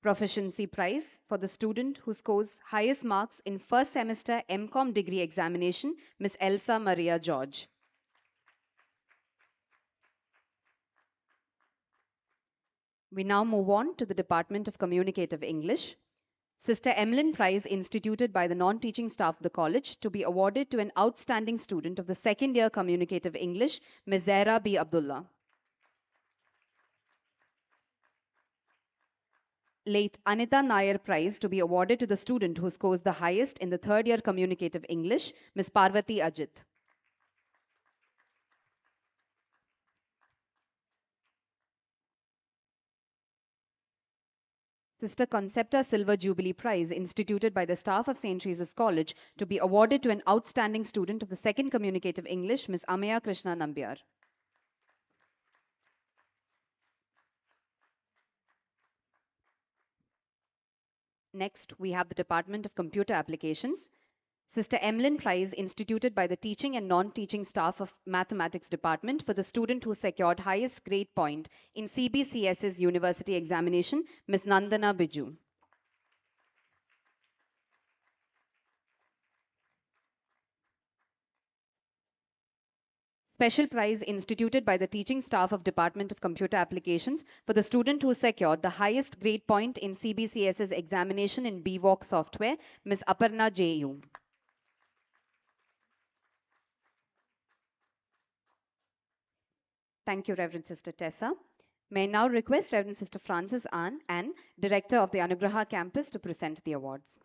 Proficiency Prize for the student who scores highest marks in 1st semester MCom degree examination, Ms. Elsa Maria George. We now move on to the Department of Communicative English. Sister Emlyn Prize instituted by the non-teaching staff of the college to be awarded to an outstanding student of the second year Communicative English, Ms. Zahra B. Abdullah. Late Anita Nair Prize to be awarded to the student who scores the highest in the third year Communicative English, Ms. Parvati Ajit. Sister Concepta Silver Jubilee Prize instituted by the staff of St. Teresa's College to be awarded to an outstanding student of the second Communicative English, Ms. Amaya Krishna Nambiar. Next, we have the Department of Computer Applications. Sister Emlyn Prize instituted by the teaching and non-teaching staff of Mathematics Department for the student who secured highest grade point in CBCS's university examination, Ms. Nandana Biju. Special prize instituted by the teaching staff of Department of Computer Applications for the student who secured the highest grade point in CBCS's examination in BVOC software, Ms. Aparna J.U. Thank you, Reverend Sister Tessa. May I now request Reverend Sister Frances Ann, Director of the Anugraha Campus, to present the awards.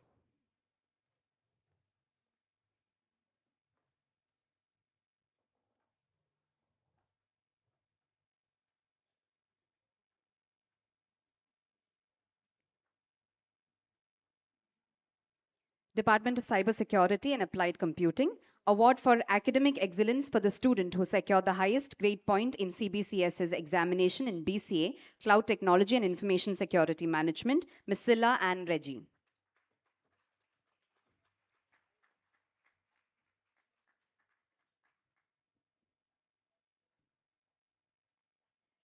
Department of Cybersecurity and Applied Computing, Award for Academic Excellence for the student who secured the highest grade point in CBCS's examination in BCA, Cloud Technology and Information Security Management, Ms. Silla Ann Reggie.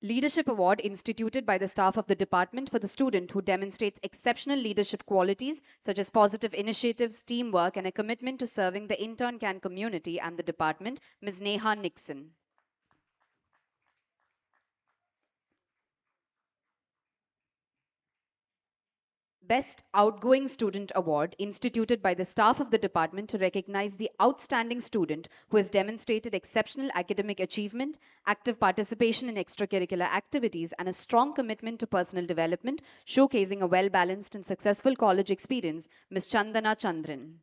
Leadership Award instituted by the staff of the department for the student who demonstrates exceptional leadership qualities such as positive initiatives, teamwork, and a commitment to serving the intern CAN community and the department, Ms. Neha Nixon. Best Outgoing Student Award instituted by the staff of the department to recognize the outstanding student who has demonstrated exceptional academic achievement, active participation in extracurricular activities, and a strong commitment to personal development, showcasing a well balanced and successful college experience, Ms. Chandana Chandran.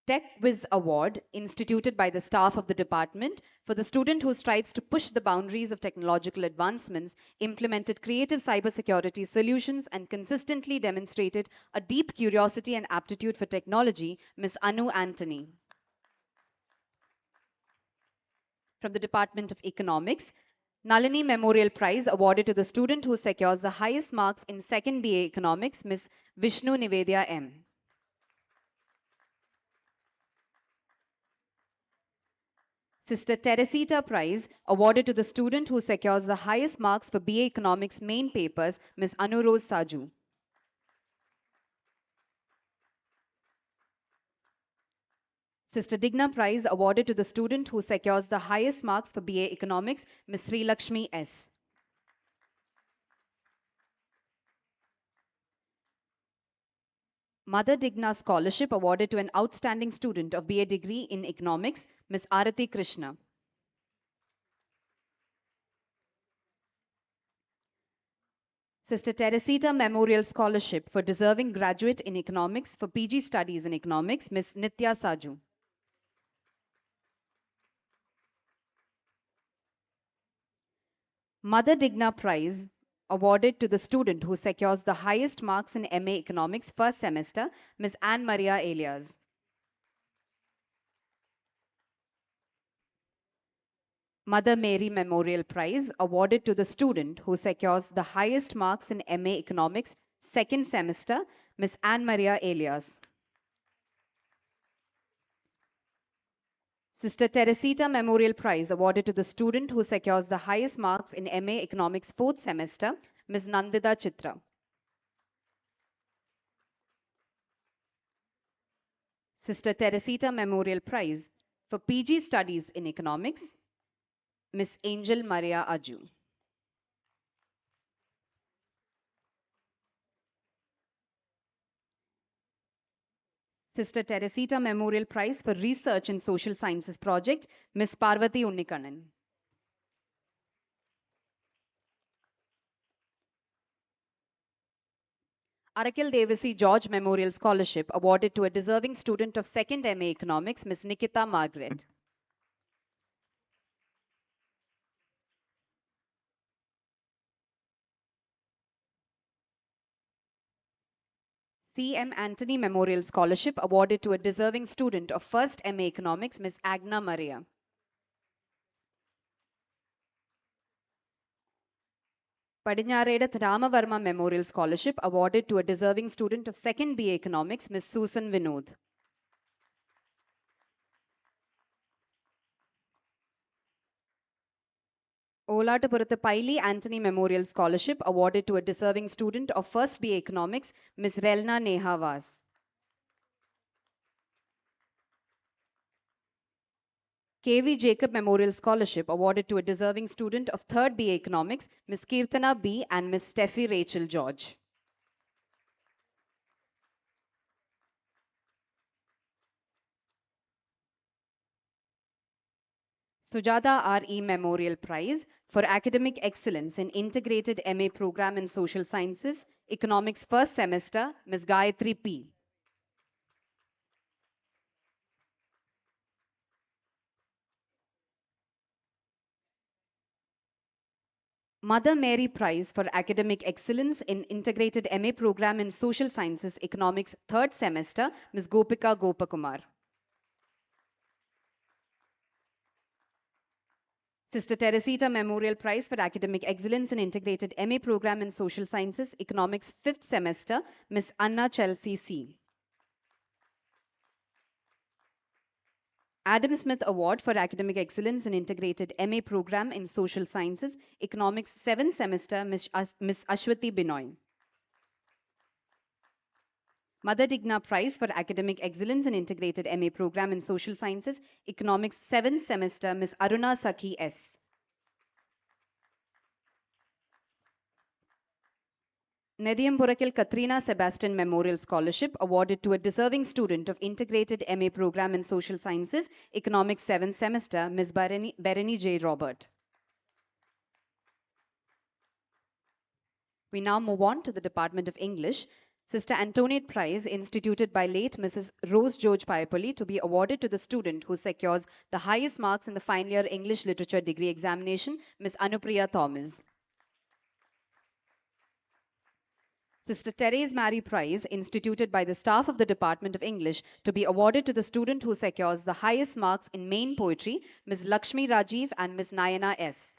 Tech Whiz Award, instituted by the staff of the department for the student who strives to push the boundaries of technological advancements, implemented creative cybersecurity solutions, and consistently demonstrated a deep curiosity and aptitude for technology, Ms. Anu Anthony. From the Department of Economics, Nalini Memorial Prize awarded to the student who secures the highest marks in second BA Economics, Ms. Vishnu Nivedya M. Sister Teresita Prize, awarded to the student who secures the highest marks for BA Economics main papers, Ms. Anurose Saju. Sister Digna Prize, awarded to the student who secures the highest marks for BA Economics, Ms. Sri Lakshmi S. Mother Digna Scholarship, awarded to an outstanding student of BA degree in Economics, Ms. Arati Krishna. Sister Teresita Memorial Scholarship for deserving graduate in Economics for PG Studies in Economics, Ms. Nitya Saju. Mother Digna Prize, awarded to the student who secures the highest marks in MA Economics first semester, Ms. Anne Maria Elias. Mother Mary Memorial Prize, awarded to the student who secures the highest marks in MA Economics second semester, Ms. Anne Maria Elias. Sister Teresita Memorial Prize, awarded to the student who secures the highest marks in MA Economics fourth semester, Ms. Nandita Chitra. Sister Teresita Memorial Prize for PG Studies in Economics, Miss Angel Maria Aju. Sister Teresita Memorial Prize for Research in Social Sciences Project, Miss Parvati Unnikannan. Arakil Devasi George Memorial Scholarship awarded to a deserving student of 2nd MA Economics, Miss Nikita Margaret. C.M. Anthony Memorial Scholarship awarded to a deserving student of 1st MA Economics, Miss Agna Maria. Padinyaredath Ramavarma Memorial Scholarship awarded to a deserving student of 2nd BA Economics, Miss Susan Vinod. Olatapurathu Paili Anthony Memorial Scholarship awarded to a deserving student of 1st BA Economics, Miss Relna Neha Vas. KV Jacob Memorial Scholarship awarded to a deserving student of 3rd BA Economics, Miss Kirtana B and Miss Steffi Rachel George. Sujata R.E. Memorial Prize for Academic Excellence in Integrated MA Program in Social Sciences, Economics First Semester, Ms. Gayatri P. Mother Mary Prize for Academic Excellence in Integrated MA Program in Social Sciences, Economics Third Semester, Ms. Gopika Gopakumar. Sister Teresita Memorial Prize for Academic Excellence in Integrated MA Program in Social Sciences, Economics Fifth Semester, Ms. Anna Chelsea C. Adam Smith Award for Academic Excellence in Integrated MA Program in Social Sciences, Economics 7th Semester, Ms. Ashwati Binoy. Mother Digna Prize for Academic Excellence in Integrated MA Program in Social Sciences, Economics 7th Semester, Ms. Aruna Sakhi S. Nediampurakil Katrina Sebastian Memorial Scholarship awarded to a deserving student of Integrated MA Program in Social Sciences, Economics 7th Semester, Ms. Bereni J. Robert. We now move on to the Department of English. Sister Antoinette Prize, instituted by late Mrs. Rose George Paipoli, to be awarded to the student who secures the highest marks in the final year English Literature degree examination, Ms. Anupriya Thomas. Sister Therese Mary Prize, instituted by the staff of the Department of English, to be awarded to the student who secures the highest marks in main poetry, Ms. Lakshmi Rajiv and Ms. Nayana S.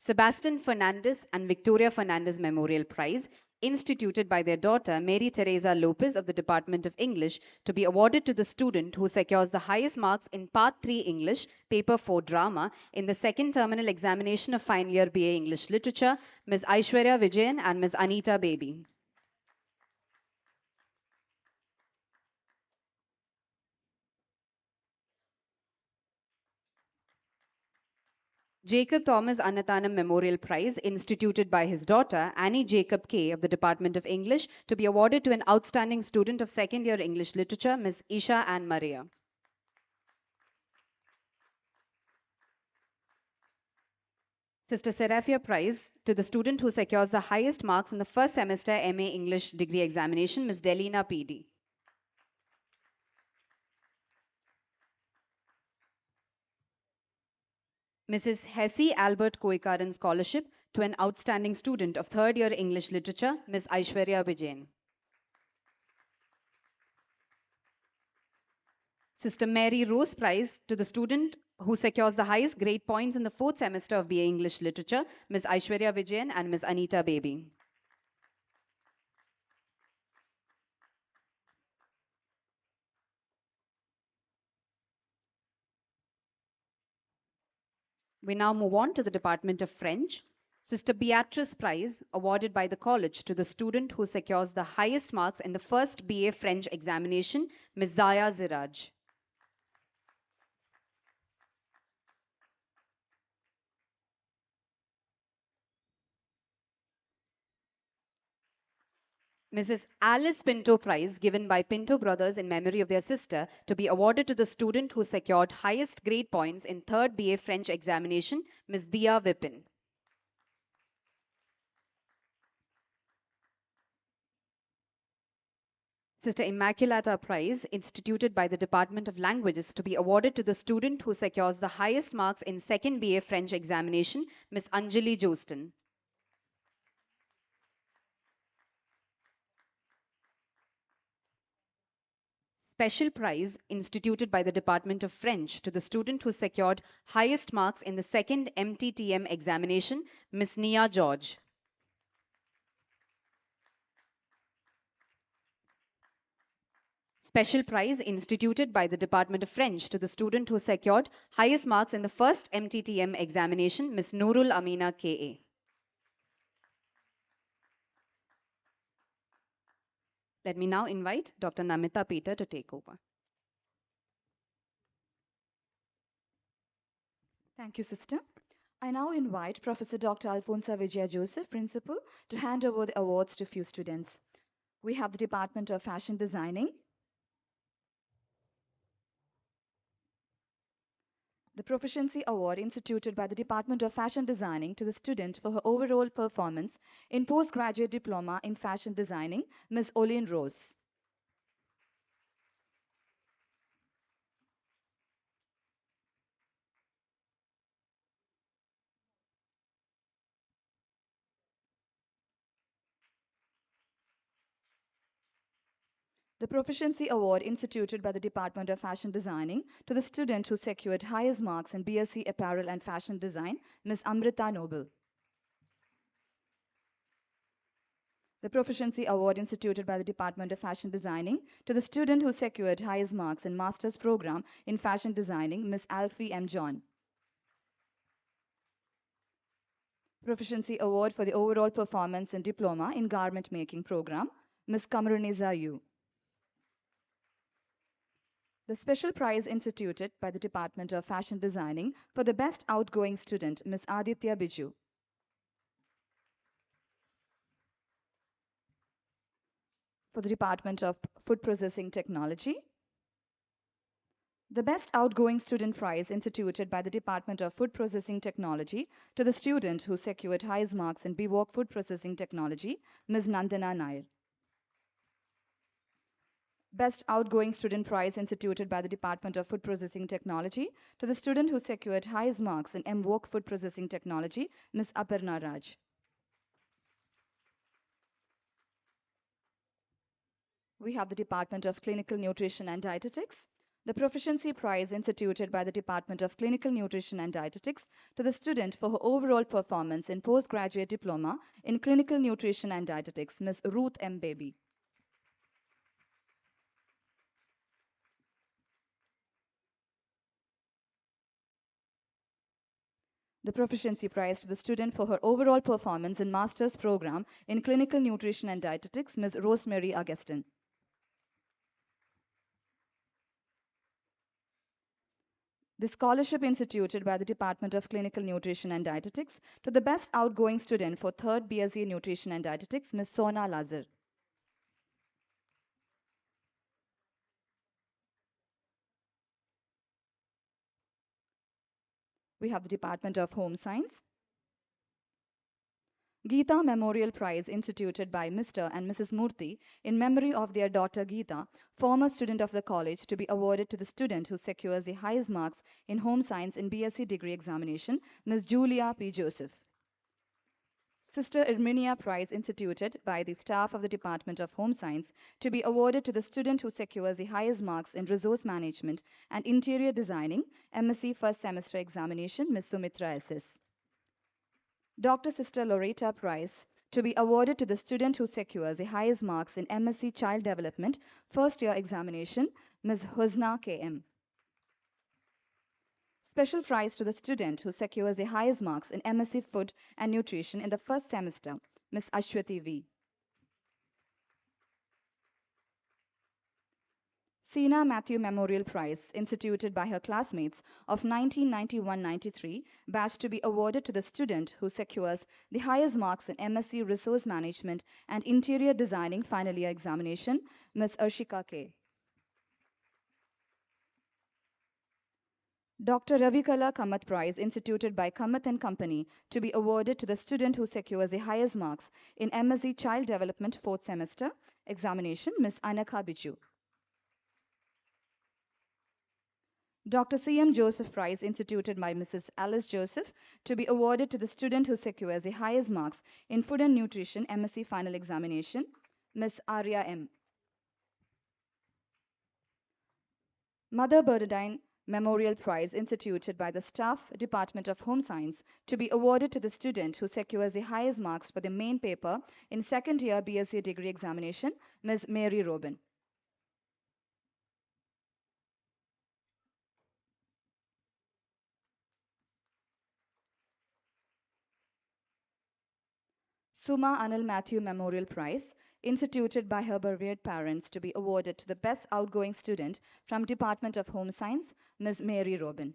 Sebastian Fernandez and Victoria Fernandez Memorial Prize, instituted by their daughter Mary Teresa Lopez of the Department of English, to be awarded to the student who secures the highest marks in Part 3 English, Paper 4 Drama, in the second terminal examination of final year BA English Literature, Ms. Aishwarya Vijayan and Ms. Anita Baby. Jacob Thomas Annathanam Memorial Prize, instituted by his daughter Annie Jacob K. of the Department of English, to be awarded to an outstanding student of second year English Literature, Ms. Isha Ann Maria. Sister Seraphia Prize to the student who secures the highest marks in the first semester MA English degree examination, Ms. Delina PD. Mrs. Hessie Albert Koikaran Scholarship to an outstanding student of third year English Literature, Ms. Aishwarya Vijayan. Sister Mary Rose Prize to the student who secures the highest grade points in the fourth semester of BA English Literature, Ms. Aishwarya Vijayan and Ms. Anita Baby. We now move on to the Department of French. Sister Beatrice Prize, awarded by the college to the student who secures the highest marks in the first BA French examination, Ms. Zaya Ziraj. Mrs. Alice Pinto Prize, given by Pinto Brothers in memory of their sister, to be awarded to the student who secured highest grade points in third BA French examination, Ms. Dia Vipin. Sister Immaculata Prize, instituted by the Department of Languages, to be awarded to the student who secures the highest marks in second BA French examination, Ms. Anjali Joston. Special prize, instituted by the Department of French, to the student who secured highest marks in the second MTTM examination, Ms. Nia George. Special prize, instituted by the Department of French, to the student who secured highest marks in the first MTTM examination, Ms. Noorul Amina K.A. Let me now invite Dr. Namita Peter to take over. Thank you, Sister. I now invite Professor Dr. Alfonso Vijaya Joseph, Principal, to hand over the awards to few students. We have the Department of Fashion Designing, the Proficiency Award instituted by the Department of Fashion Designing to the student for her overall performance in postgraduate diploma in fashion designing, Ms. Olin Rose. The Proficiency Award instituted by the Department of Fashion Designing to the student who secured highest marks in BSc Apparel and Fashion Design, Ms. Amrita Noble. The Proficiency Award instituted by the Department of Fashion Designing to the student who secured highest marks in Master's Program in Fashion Designing, Ms. Alfie M. John. Proficiency Award for the overall performance in Diploma in Garment Making program, Ms. Kamaruniza Yu. The special prize instituted by the Department of Fashion Designing for the best outgoing student, Ms. Aditya Biju. For the Department of Food Processing Technology, the Best Outgoing Student Prize instituted by the Department of Food Processing Technology to the student who secured highest marks in BWalk Food Processing Technology, Ms. Nandana Nair. Best Outgoing Student Prize instituted by the Department of Food Processing Technology to the student who secured highest marks in MWalk Food Processing Technology, Ms. Aparna Raj. We have the Department of Clinical Nutrition and Dietetics. The Proficiency Prize instituted by the Department of Clinical Nutrition and Dietetics to the student for her overall performance in postgraduate diploma in Clinical Nutrition and Dietetics, Ms. Ruth M. Baby. The Proficiency Prize to the student for her overall performance in Master's Program in Clinical Nutrition and Dietetics, Ms. Rosemary Augustin. The scholarship instituted by the Department of Clinical Nutrition and Dietetics to the best outgoing student for 3rd BSc Nutrition and Dietetics, Ms. Sona Lazar. We have the Department of Home Science. Geeta Memorial Prize instituted by Mr. and Mrs. Murthy in memory of their daughter Geeta, former student of the college, to be awarded to the student who secures the highest marks in home science in BSc degree examination, Ms. Julia P. Joseph. Sister Erminia Prize instituted by the staff of the Department of Home Science to be awarded to the student who secures the highest marks in resource management and interior designing, MSc first semester examination, Ms. Sumitra SS. Dr. Sister Loretta Prize to be awarded to the student who secures the highest marks in MSc Child Development first year examination, Ms. Husna KM. Special prize to the student who secures the highest marks in MSc Food and Nutrition in the first semester, Ms. Ashwati V. Sina Matthew Memorial Prize, instituted by her classmates of 1991-93, batch to be awarded to the student who secures the highest marks in MSc Resource Management and Interior Designing final year examination, Ms. Arshika K. Dr. Ravikala Kamath Prize, instituted by Kamath and Company, to be awarded to the student who secures the highest marks in MSc Child Development 4th semester examination, Ms. Anakha Biju. Dr. C.M. Joseph Prize, instituted by Mrs. Alice Joseph, to be awarded to the student who secures the highest marks in Food and Nutrition MSc Final Examination, Ms. Arya M. Mother Bernadine Memorial Prize, instituted by the staff Department of Home Science, to be awarded to the student who secures the highest marks for the main paper in second year BSc degree examination, Ms. Mary Robin. Suma Anil Matthew Memorial Prize, instituted by her bereaved parents, to be awarded to the best outgoing student from Department of Home Science, Ms. Mary Robin.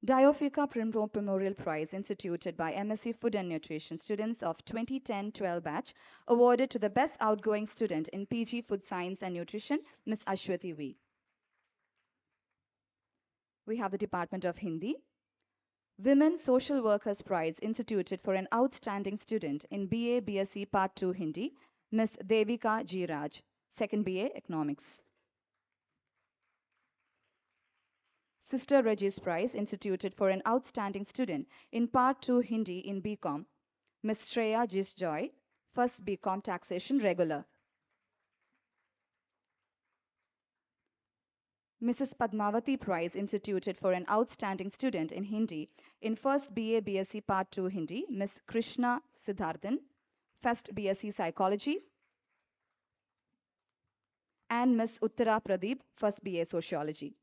Diofika Primrose Memorial Prize, instituted by MSc Food and Nutrition students of 2010-12 batch, awarded to the best outgoing student in PG Food Science and Nutrition, Ms. Ashwati V. We have the Department of Hindi. Women Social Workers Prize, instituted for an outstanding student in BA BSc Part 2 Hindi, Ms. Devika G. Raj, second BA Economics. Sister Regis Prize, instituted for an outstanding student in Part 2 Hindi in BCom, Ms. Shreya Jis Joy, first BCom Taxation Regular. Mrs. Padmavati Prize, instituted for an outstanding student in Hindi in first BA BSc Part 2 Hindi, Ms. Krishna Siddharthan, first BSc Psychology. and Miss Uttara Pradeep, first BA Sociology.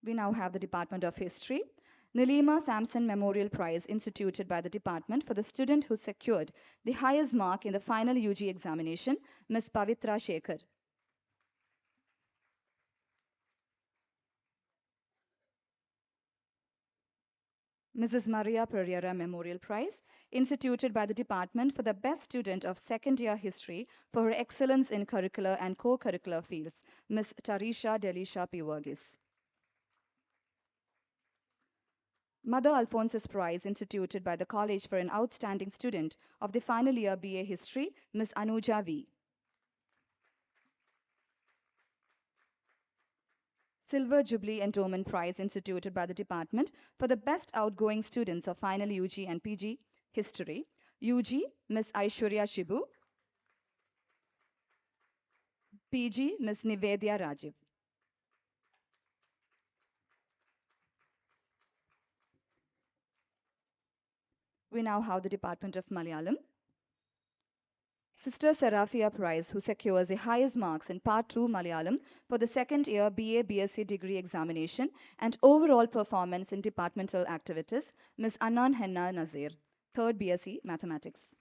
We now have the Department of History. Nilima Sampson Memorial Prize instituted by the department for the student who secured the highest mark in the final UG examination, Ms. Pavitra Shekhar. Mrs. Maria Pereira Memorial Prize, instituted by the department for the best student of second year history for her excellence in curricular and co-curricular fields, Ms. Teresa Delisha P. Verghese. Mother Alphonsus Prize, instituted by the college for an outstanding student of the final year BA History, Ms. Anuja V. Silver Jubilee Endowment Prize, instituted by the department for the best outgoing students of final UG and PG History, UG, Ms. Aishwarya Shibu, PG, Ms. Nivedya Rajiv. We now have the Department of Malayalam. Sister Serafia Prize, who secures the highest marks in Part 2 Malayalam for the second year BA BSc degree examination and overall performance in departmental activities, Ms. Annan Henna Nazir, third BSc Mathematics.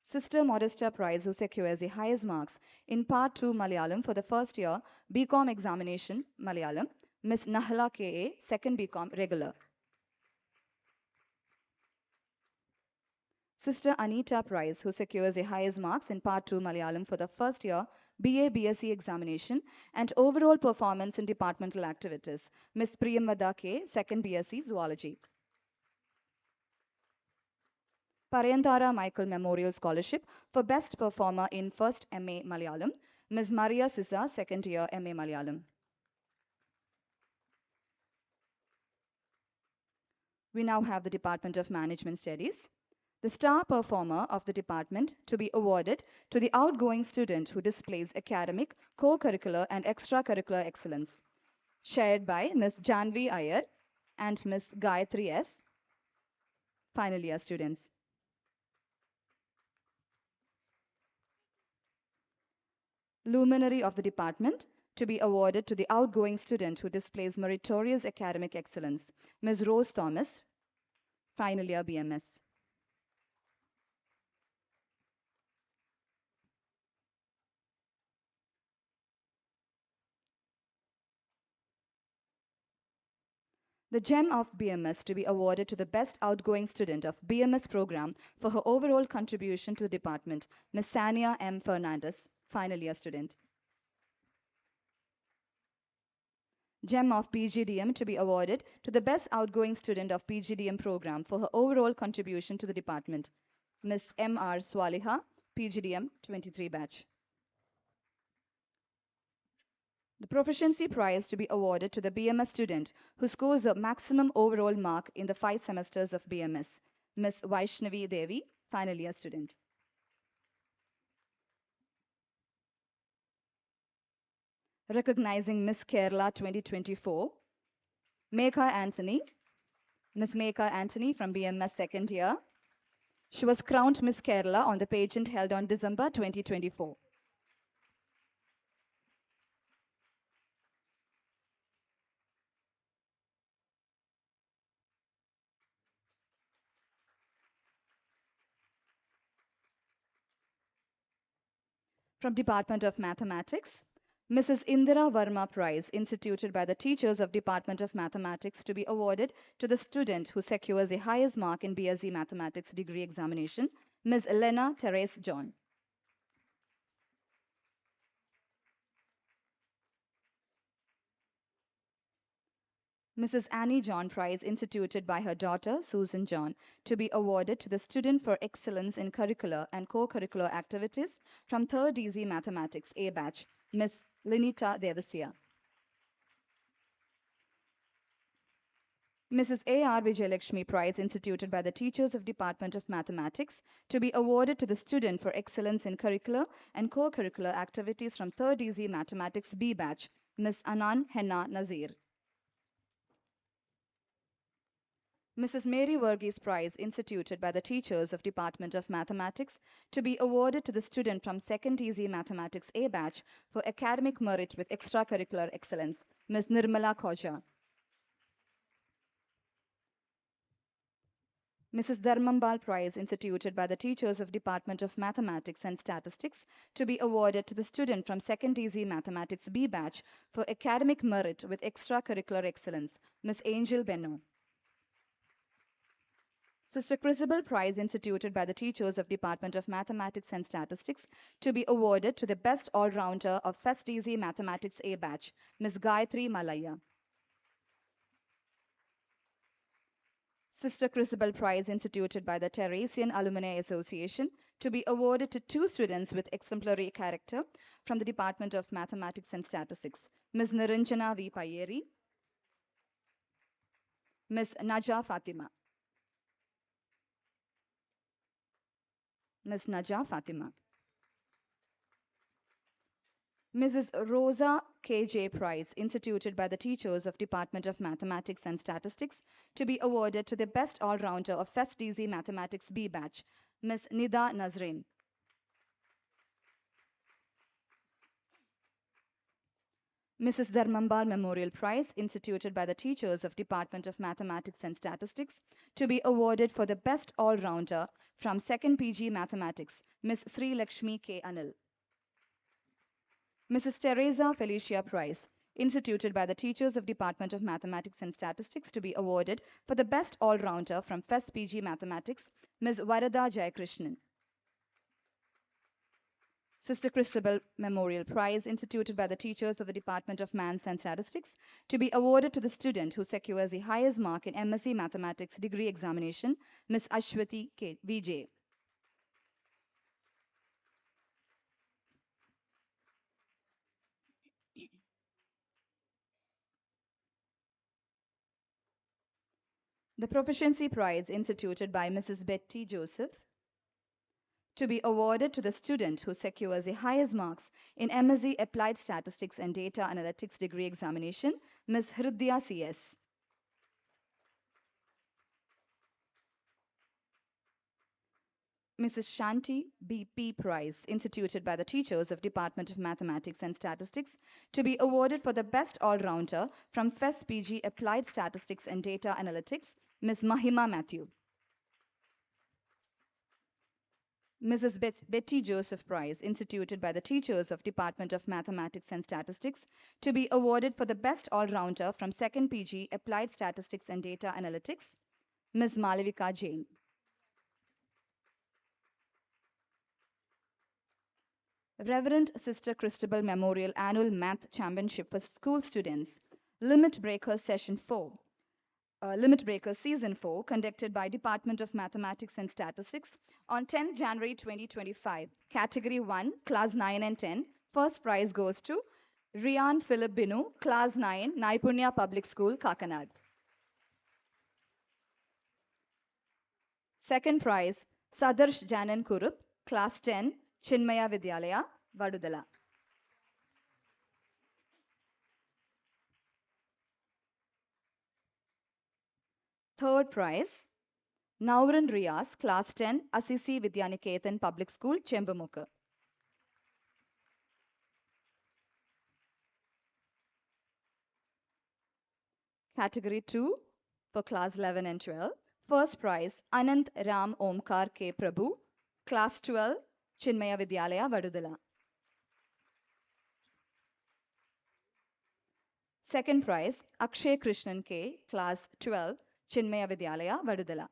Sister Modesta Prize, who secures the highest marks in Part 2 Malayalam for the first year BCom examination Malayalam, Ms. Nahla KA, second BCom regular. Sister Anita Price, who secures the highest marks in Part 2 Malayalam for the first year BA BSc examination and overall performance in departmental activities, Ms. Priyamvada K, second BSc Zoology. Parayantara Michael Memorial Scholarship for Best Performer in First MA Malayalam, Ms. Maria Sisa, second year MA Malayalam. We now have the Department of Management Studies. The star performer of the department to be awarded to the outgoing student who displays academic, co-curricular and extracurricular excellence, shared by Ms. Janvi Iyer and Ms. Gayatri S, final year students. Luminary of the department to be awarded to the outgoing student who displays meritorious academic excellence, Ms. Rose Thomas, final year BMS. The Gem of BMS to be awarded to the best outgoing student of BMS program for her overall contribution to the department, Ms. Sania M. Fernandez, final year student. Gem of PGDM to be awarded to the best outgoing student of PGDM program for her overall contribution to the department, Ms. M. R. Swaliha, PGDM 23 batch. The Proficiency Prize to be awarded to the BMS student who scores a maximum overall mark in the 5 semesters of BMS, Ms. Vaishnavi Devi, final year student. Recognizing Miss Kerala 2024, Megha Anthony, Ms. Megha Anthony from BMS second year. She was crowned Miss Kerala on the pageant held on December 2024. From Department of Mathematics, Mrs. Indira Verma Prize, instituted by the teachers of Department of Mathematics to be awarded to the student who secures the highest mark in BSc Mathematics degree examination, Ms. Elena Therese John. Mrs. Annie John Prize, instituted by her daughter Susan John, to be awarded to the student for excellence in curricular and co-curricular activities from 3rd EZ Mathematics A batch, Ms. Linita Devasya. Mrs. A.R. Vijayalakshmi Prize, instituted by the teachers of Department of Mathematics, to be awarded to the student for excellence in curricular and co-curricular activities from 3rd EZ Mathematics B batch, Ms. Anan Henna Nazir. Mrs. Mary Varghese Prize instituted by the teachers of Department of Mathematics to be awarded to the student from 2nd EZ Mathematics A batch for academic merit with extracurricular excellence, Ms. Nirmala Khoja. Mrs. Dharmambal Prize instituted by the teachers of Department of Mathematics and Statistics to be awarded to the student from 2nd EZ Mathematics B batch for academic merit with extracurricular excellence, Ms. Angel Benno. Sister Crisabel Prize instituted by the teachers of Department of Mathematics and Statistics to be awarded to the best all-rounder of First EZ Mathematics A batch, Ms. Gayatri Malaya. Sister Crisabel Prize instituted by the Teresian Alumni Association to be awarded to two students with exemplary character from the Department of Mathematics and Statistics, Ms. Niranjana V. Payeri, Ms. Naja Fatima. Ms. Naja Fatima. Mrs. Rosa K.J. Prize, instituted by the teachers of Department of Mathematics and Statistics, to be awarded to the best all-rounder of First DZ Mathematics B batch, Ms. Nida Nazrin. Mrs. Dharmambal Memorial Prize, instituted by the teachers of Department of Mathematics and Statistics, to be awarded for the best all-rounder from 2nd PG Mathematics, Ms. Sri Lakshmi K. Anil. Mrs. Teresa Felicia Prize, instituted by the teachers of Department of Mathematics and Statistics, to be awarded for the best all-rounder from First PG Mathematics, Ms. Varada Jayakrishnan. Sister Christabel Memorial Prize, instituted by the teachers of the Department of Maths and Statistics, to be awarded to the student who secures the highest mark in MSc Mathematics degree examination, Ms. Ashwati K. VJ. The Proficiency Prize, instituted by Mrs. Betty Joseph, to be awarded to the student who secures the highest marks in MSc Applied Statistics and Data Analytics degree examination, Ms. Hridya CS. Mrs. Shanti B.P. Prize, instituted by the teachers of Department of Mathematics and Statistics, to be awarded for the best all-rounder from FES PG Applied Statistics and Data Analytics, Ms. Mahima Matthew. Mrs. Betty Joseph Prize, instituted by the teachers of Department of Mathematics and Statistics, to be awarded for the best all-rounder from 2nd PG Applied Statistics and Data Analytics, Ms. Malavika Jain. Reverend Sister Christabel Memorial Annual Math Championship for School Students, Limit Breakers Session 4, Limit Breakers Season 4, conducted by Department of Mathematics and Statistics on 10 January 2025. Category 1, Class 9 and 10. First prize goes to Rian Philip Binu, Class 9, Naipunya Public School, Kakanad. Second prize, Sadarsh Janan Kurup, Class 10, Chinmaya Vidyalaya, Vadudala. Third prize, Nauran Riaz, Class 10, Assisi Vidyaniketan Public School, Chembamukka. Category 2 for Class 11 and 12. First prize, Anant Ram Omkar K. Prabhu, Class 12, Chinmaya Vidyalaya, Vadudala. Second prize, Akshay Krishnan K. Class 12, Chinmaya Vidyalaya, Vadudala.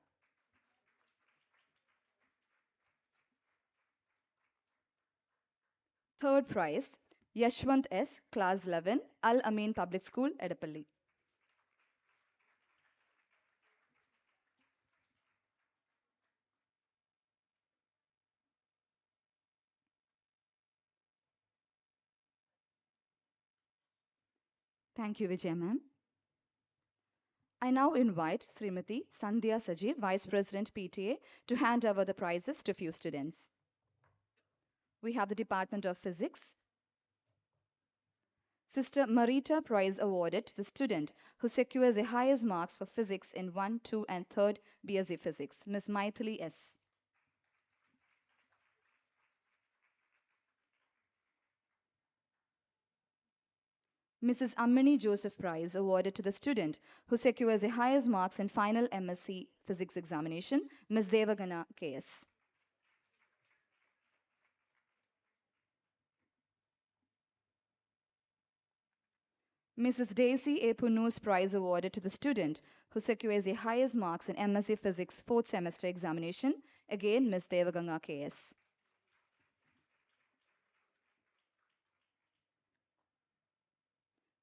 Third prize, Yashwant S. Class 11, Al Amin Public School, Edapalli. Thank you, Vijay ma'am. I now invite Srimati Sandhya Saji, Vice President PTA, to hand over the prizes to few students. We have the Department of Physics, Sister Marita Prize awarded to the student who secures the highest marks for physics in 1, 2, and 3rd BSc Physics, Ms. Maithili S. Mrs. Ammini Joseph Prize awarded to the student who secures the highest marks in final MSc Physics examination, Ms. Devagana KS. Mrs. Daisy A. Punus Prize awarded to the student who secures the highest marks in MSc Physics 4th semester examination, again Ms. Devaganga KS.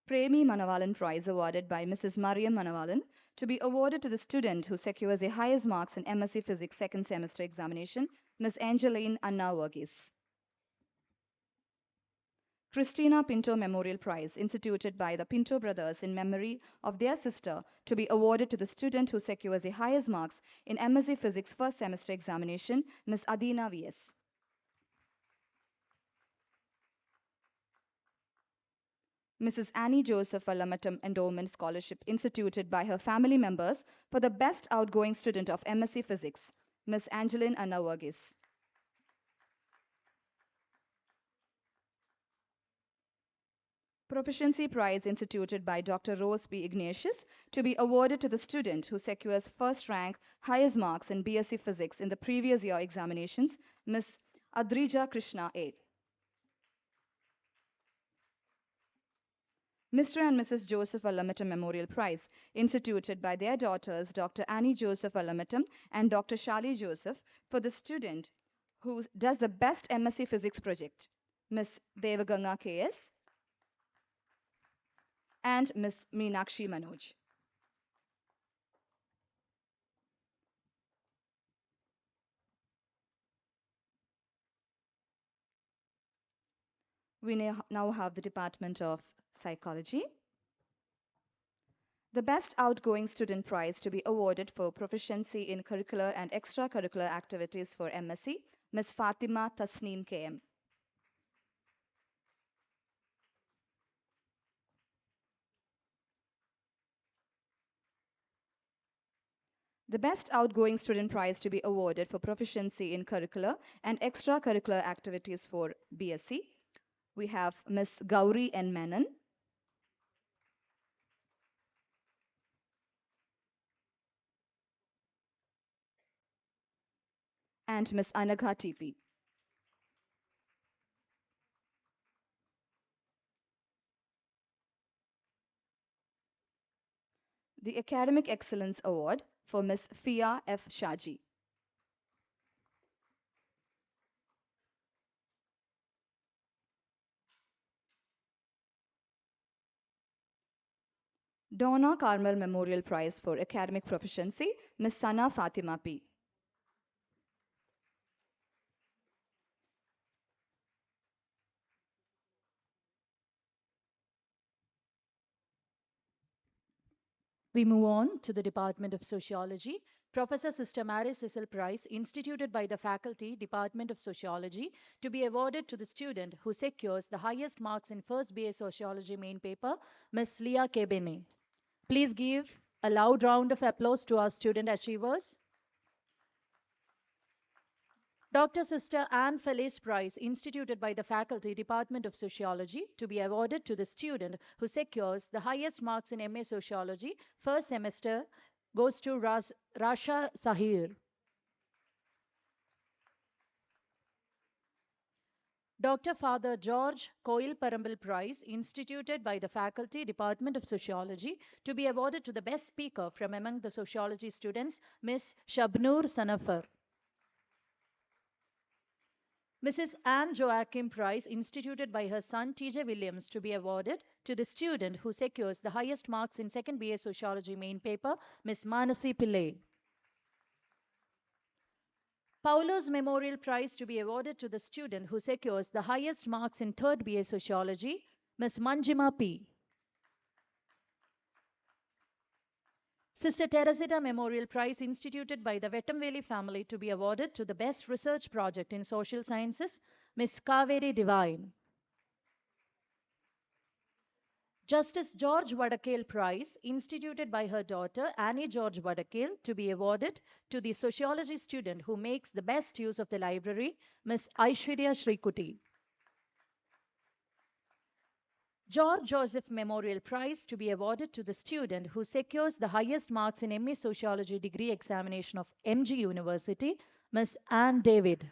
Premi Manavalan Prize awarded by Mrs. Mariam Manavalan to be awarded to the student who secures the highest marks in MSc Physics 2nd semester examination, Ms. Angeline Anna Verghese. Christina Pinto Memorial Prize, instituted by the Pinto brothers in memory of their sister, to be awarded to the student who secures the highest marks in MSc Physics first semester examination, Ms. Adina VS. Mrs. Annie Joseph Alamatam Endowment Scholarship, instituted by her family members for the best outgoing student of MSc Physics, Ms. Angeline Anna Verghese. Proficiency Prize instituted by Dr. Rose B. Ignatius to be awarded to the student who secures first rank highest marks in BSc Physics in the previous year examinations, Ms. Adrija Krishna A. Mr. and Mrs. Joseph Alamatam Memorial Prize, instituted by their daughters, Dr. Annie Joseph Alamatam and Dr. Shali Joseph, for the student who does the best MSc Physics project, Ms. Devaganga KS and Ms. Meenakshi Manoj. We now have the Department of Psychology. The Best Outgoing Student Prize to be awarded for proficiency in curricular and extracurricular activities for MSc, Ms. Fatima Tasneem KM. The Best Outgoing Student Prize to be awarded for proficiency in curricular and extracurricular activities for BSc. We have Ms. Gauri N. Menon, and Ms. Anagha TP. The Academic Excellence Award for Ms. Fia F. Shaji. Donna Carmel Memorial Prize for Academic Proficiency, Ms. Sana Fatima P. We move on to the Department of Sociology. Professor Sister Mary Cecil Prize, instituted by the faculty, Department of Sociology, to be awarded to the student who secures the highest marks in first BA Sociology main paper, Ms. Leah Kebene. Please give a loud round of applause to our student achievers. Dr. Sister Anne Felice Prize, instituted by the Faculty, Department of Sociology, to be awarded to the student who secures the highest marks in MA Sociology first semester, goes to Rasha Sahir. Dr. Father George Coil Parambal Prize, instituted by the Faculty, Department of Sociology, to be awarded to the best speaker from among the sociology students, Ms. Shabnoor Sanafar. Mrs. Anne Joachim Prize, instituted by her son T.J. Williams, to be awarded to the student who secures the highest marks in second BA Sociology main paper, Ms. Manasi Pillai. Paulo's Memorial Prize to be awarded to the student who secures the highest marks in third BA Sociology, Ms. Manjima P. Sister Teresa Memorial Prize, instituted by the Vettamveli family, to be awarded to the best research project in social sciences, Ms. Kaveri Divine. Justice George Vadakale Prize, instituted by her daughter Annie George Vadakale, to be awarded to the sociology student who makes the best use of the library, Miss Aishwarya Shrikuti. George Joseph Memorial Prize to be awarded to the student who secures the highest marks in MA Sociology degree examination of MG University, Miss Anne David.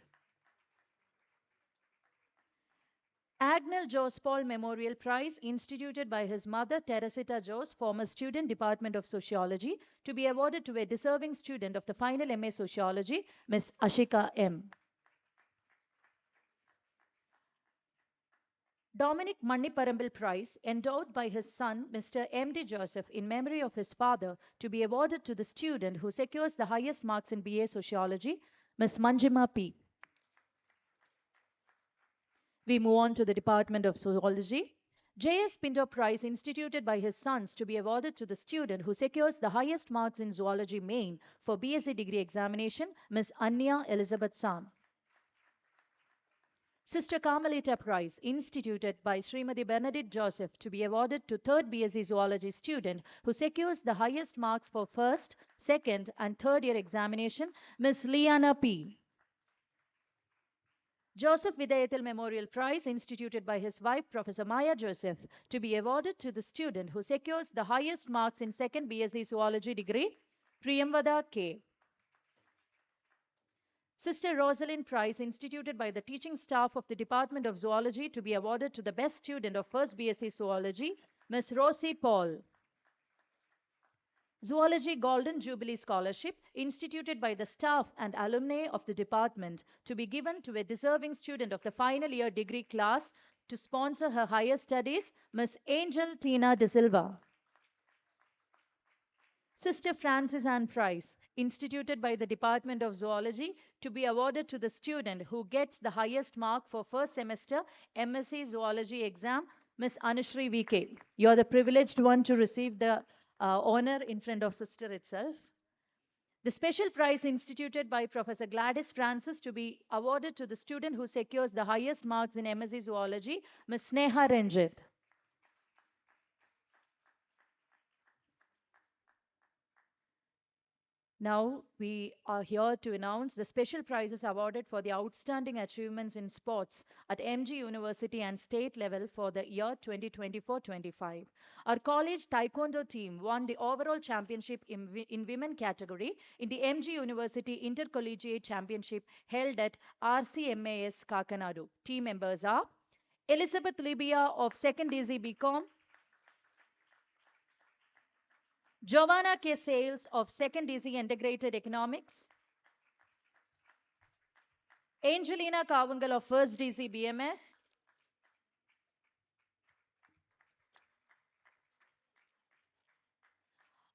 Agnel Jos Paul Memorial Prize, instituted by his mother Teresita Jos, former student, Department of Sociology, to be awarded to a deserving student of the final MA Sociology, Miss Ashika M. Dominic Manniparambil Prize, endowed by his son, Mr. M.D. Joseph, in memory of his father, to be awarded to the student who secures the highest marks in BA Sociology, Miss Manjima P. We move on to the Department of Zoology. J.S. Pinto Prize, instituted by his sons, to be awarded to the student who secures the highest marks in Zoology Main for BSc degree examination, Miss Anya Elizabeth Sam. Sister Carmelita Prize, instituted by Srimati Benedict Joseph, to be awarded to third BSc Zoology student who secures the highest marks for first, second, and third year examination, Miss Liana P. Joseph Vidayathil Memorial Prize, instituted by his wife, Professor Maya Joseph, to be awarded to the student who secures the highest marks in second BSc Zoology degree, Priyamvada K. Sister Rosalind Prize, instituted by the teaching staff of the Department of Zoology, to be awarded to the best student of first BSc Zoology, Miss Rosie Paul. Zoology Golden Jubilee Scholarship, instituted by the staff and alumni of the department, to be given to a deserving student of the final year degree class to sponsor her higher studies, Miss Angel Tina De Silva. Sister Frances Ann Prize, instituted by the Department of Zoology, to be awarded to the student who gets the highest mark for first semester MSc Zoology exam, Miss Anushri VK. You're the privileged one to receive the honor in front of sister itself. The special prize instituted by Professor Gladys Francis to be awarded to the student who secures the highest marks in MSc Zoology, Ms. Sneha Ranjit. Now we are here to announce the special prizes awarded for the outstanding achievements in sports at MG University and state level for the year 2024-25. Our college taekwondo team won the overall championship in women category in the MG University Intercollegiate Championship held at RCMAS Kakanadu. Team members are Elizabeth Libya of 2nd DZ BCom, Giovanna K. Sales of 2nd DZ Integrated Economics, Angelina Kavangal of 1st DZ BMS,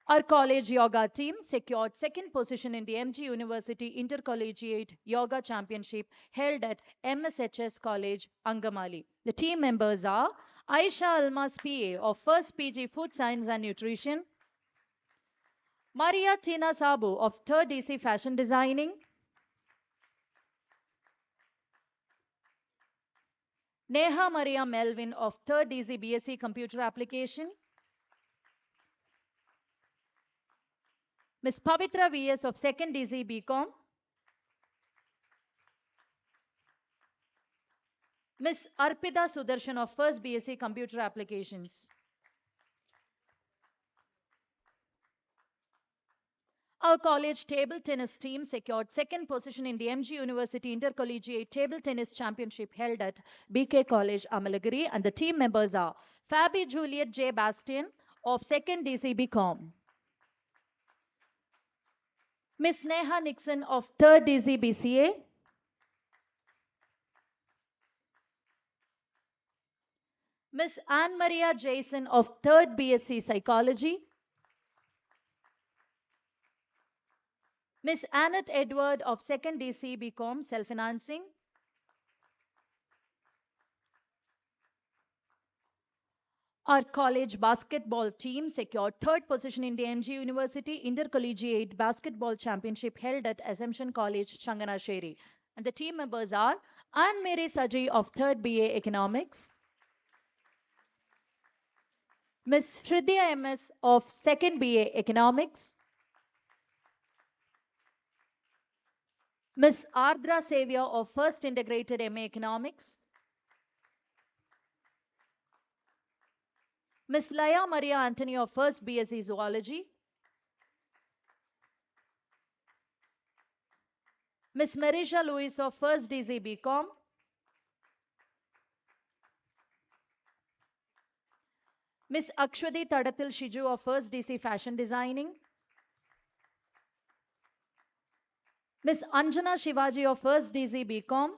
our college yoga team secured second position in the MG University Intercollegiate Yoga Championship held at MSHS College, Angamali. The team members are Aisha Almas PA of 1st PG Food Science and Nutrition, Maria Tina Sabu of 3rd DC Fashion Designing, Neha Maria Melvin of 3rd DC BSc Computer Application, Ms. Pavitra VS of 2nd DC BCom, Ms. Arpita Sudarshan of 1st BSc Computer Applications. Our college table tennis team secured second position in the MG University Intercollegiate Table Tennis Championship held at BK College, Amalagiri, and the team members are Fabi Juliet J. Bastian of 2nd DC BCom, Miss Neha Nixon of 3rd DC BCA, Miss Anne Maria Jason of 3rd BSc Psychology, Miss Annette Edward of 2nd DC BCom Self-Financing, our college basketball team secured third position in the MG University Intercollegiate Basketball Championship held at Assumption College, Changanasheri. And the team members are Anne Mary Saji of 3rd BA Economics, Miss Hridya MS of 2nd BA Economics, Miss Ardra Savior of 1st Integrated MA Economics, Miss Laya Maria Anthony of 1st BSc Zoology, Miss Marisha Lewis of 1st DC BCom, Miss Akshwati Tadatil Shiju of 1st DC Fashion Designing, Miss Anjana Shivaji of 1st DC BCom,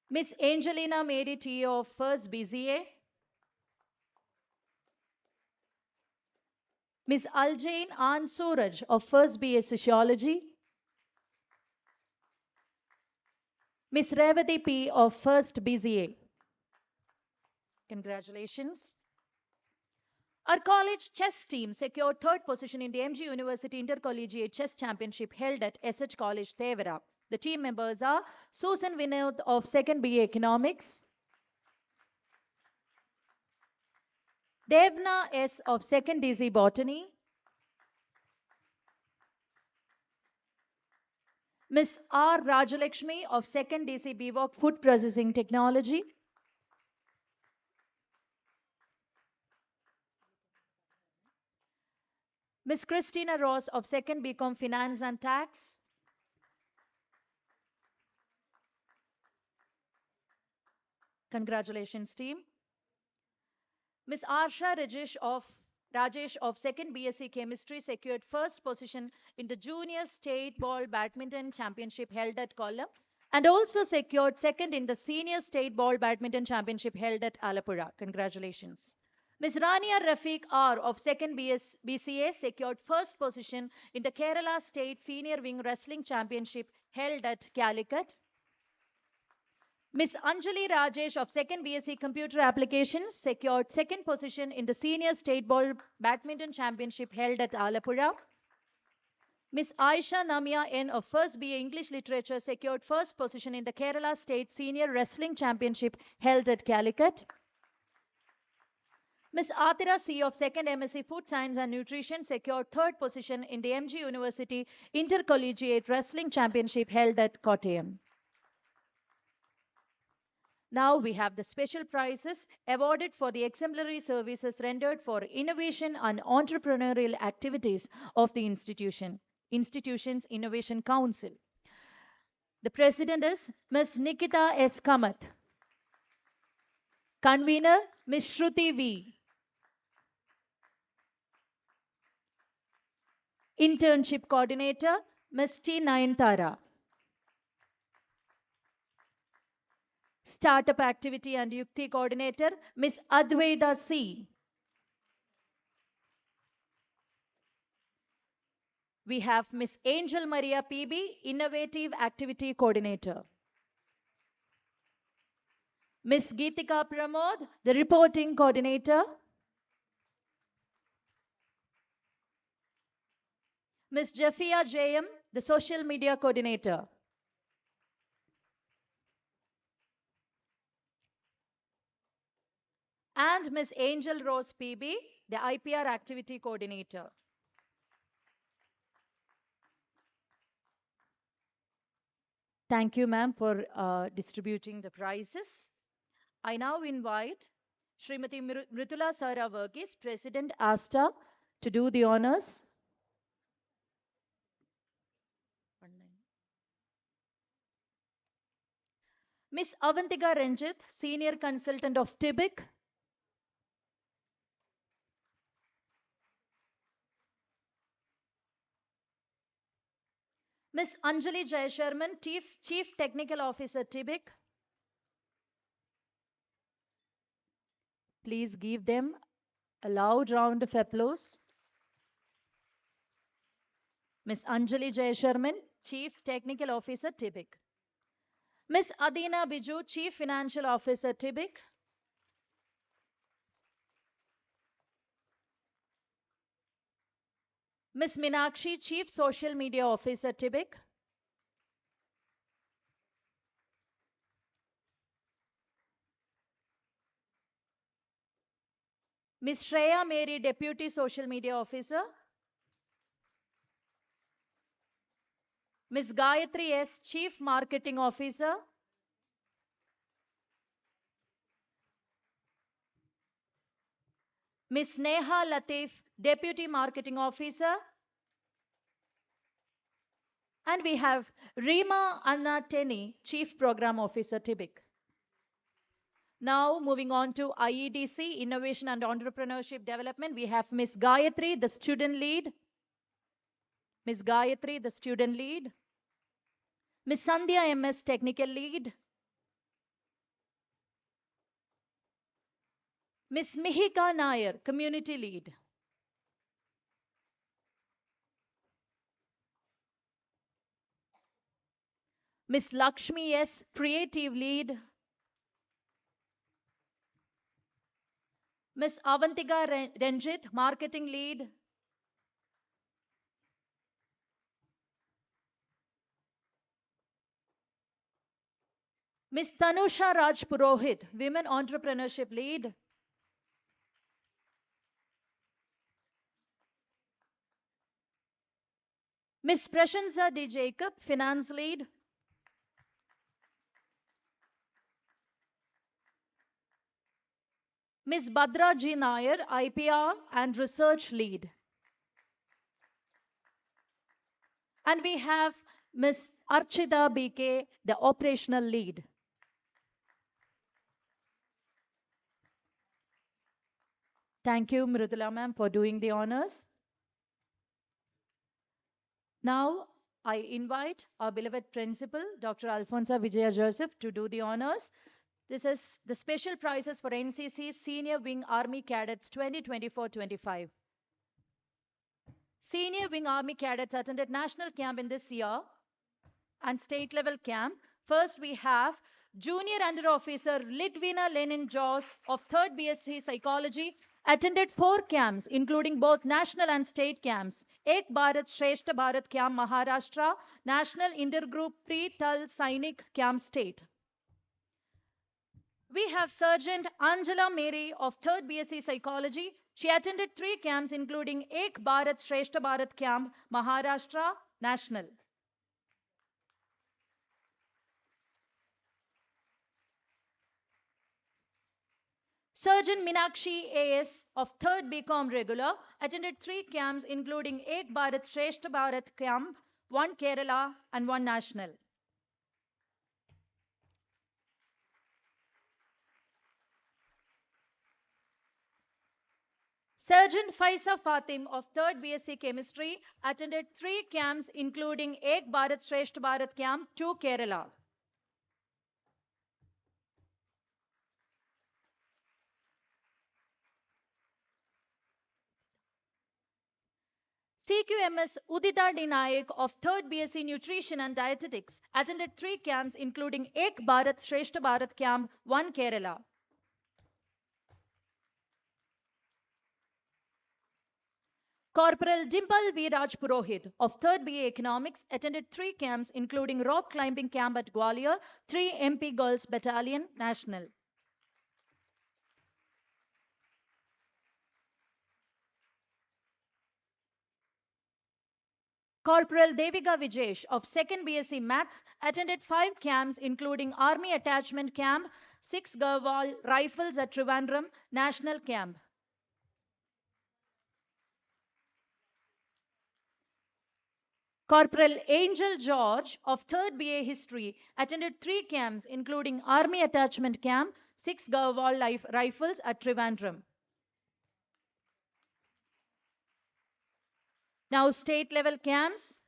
Miss Angelina Mary T of 1st BCA, Miss Aljain An Suraj of 1st BA Sociology, Miss Revati P of 1st BCA. Congratulations. Our college chess team secured third position in the MG University Intercollegiate Chess Championship held at SH College, Tevera. The team members are Susan Vinod of 2nd BA Economics, Devna S of 2nd DC Botany, Miss R. Rajalakshmi of 2nd DC BVOC Food Processing Technology, Miss Christina Ross of 2nd BCom Finance and Tax, congratulations team, Miss Arsha Rajesh of 2nd BSc Chemistry secured first position in the Junior State Ball Badminton Championship held at Kollam and also secured second in the Senior State Ball Badminton Championship held at Alapura. Congratulations. Ms. Rania Rafiq R of 2nd BCA secured first position in the Kerala State Senior Wing Wrestling Championship held at Calicut. Ms. Anjali Rajesh of 2nd BSc Computer Applications secured second position in the Senior State Ball Badminton Championship held at Alapura. Ms. Aisha Namia N of 1st BA English Literature secured first position in the Kerala State Senior Wrestling Championship held at Calicut. Ms. Atira C of 2nd MSc Food Science and Nutrition secured third position in the MG University Intercollegiate Wrestling Championship held at Kottayam. Now we have the special prizes awarded for the exemplary services rendered for innovation and entrepreneurial activities of the institution's Innovation Council. The president is Ms. Nikita S. Kamath. Convener Ms. Shruti V. Internship coordinator Ms. T. Nayantara. Startup Activity and Yukti Coordinator, Ms. Advaita C. We have Ms. Angel Maria PB, Innovative Activity Coordinator. Ms. Geetika Pramod, the Reporting Coordinator. Ms. Jafia JM, the Social Media Coordinator. And Ms. Angel Rose PB, the IPR Activity Coordinator. Thank you, ma'am, for distributing the prizes. I now invite Srimati Mritula Sara Verghese, President ASTA, to do the honors. Miss Avantika Ranjit, Senior Consultant of TIBIC. Miss Anjali Jayasharman, Chief Technical Officer TIBIC. Please give them a loud round of applause. Miss Anjali Jayasharman, Chief Technical Officer TIBIC. Miss Adina Biju, Chief Financial Officer TIBIC. Miss Minakshi, Chief Social Media Officer TIBIC. Miss Shreya Mary, Deputy Social Media Officer. Miss Gayatri S, Chief Marketing Officer. Miss Neha Latif, Deputy Marketing Officer. And we have Rima Anna Teni, Chief Program Officer, TIBIC. Now, moving on to IEDC, Innovation and Entrepreneurship Development, we have Miss Gayatri, the student lead. Miss Gayatri, the student lead. Miss Sandhya MS, technical lead. Miss Mihika Nair, community lead. Miss Lakshmi S, creative lead. Miss Avantika Renjit, marketing lead. Miss Tanusha Raj Purohit, women entrepreneurship lead. Miss Prashansa D. Jacob, finance lead. Miss Badra G. Nair, IPR and research lead. And we have Miss Archita BK, the operational lead. Thank you, Mridula ma'am, for doing the honors. Now, I invite our beloved principal, Dr. Alfonso Vijaya Joseph, to do the honors. This is the special prizes for NCC Senior Wing Army Cadets 2024-25. Senior Wing Army Cadets attended national camp in this year and state level camp. First, we have Junior Under Officer Litvina Lenin Joss of 3rd BSc Psychology attended 4 camps, including both national and state camps. Ek Bharat Shreshta Bharat Camp Maharashtra, National Intergroup Pre-Thal Sainik Camp State. We have Sergeant Angela Mary of 3rd BSc Psychology. She attended 3 camps, including Ek Bharat Shreshta Bharat Camp Maharashtra, National. Surgeon Minakshi AS of 3rd BCom regular attended 3 camps including Ek Bharat Shreshta Bharat camp, 1 Kerala and 1 national. Surgeon Faisa Fatim of 3rd BSc Chemistry attended 3 camps including Ek Bharat Shreshta Bharat camp, 2 Kerala. CQMS Udita D. Naik of 3rd BSc Nutrition and Dietetics attended 3 camps including Ek Bharat Shreshta Bharat camp, 1 Kerala. Corporal Dimple V. Raj Purohit of 3rd BA Economics attended 3 camps including rock climbing camp at Gwalior, 3 MP Girls Battalion, National. Corporal Devika Vijesh of 2nd BSc Maths attended 5 camps including Army Attachment Camp, 6 Garhwal Rifles at Trivandrum, National Camp. Corporal Angel George of 3rd BA History attended 3 camps including Army Attachment Camp, 6 Garhwal Rifles at Trivandrum. Now state level camps.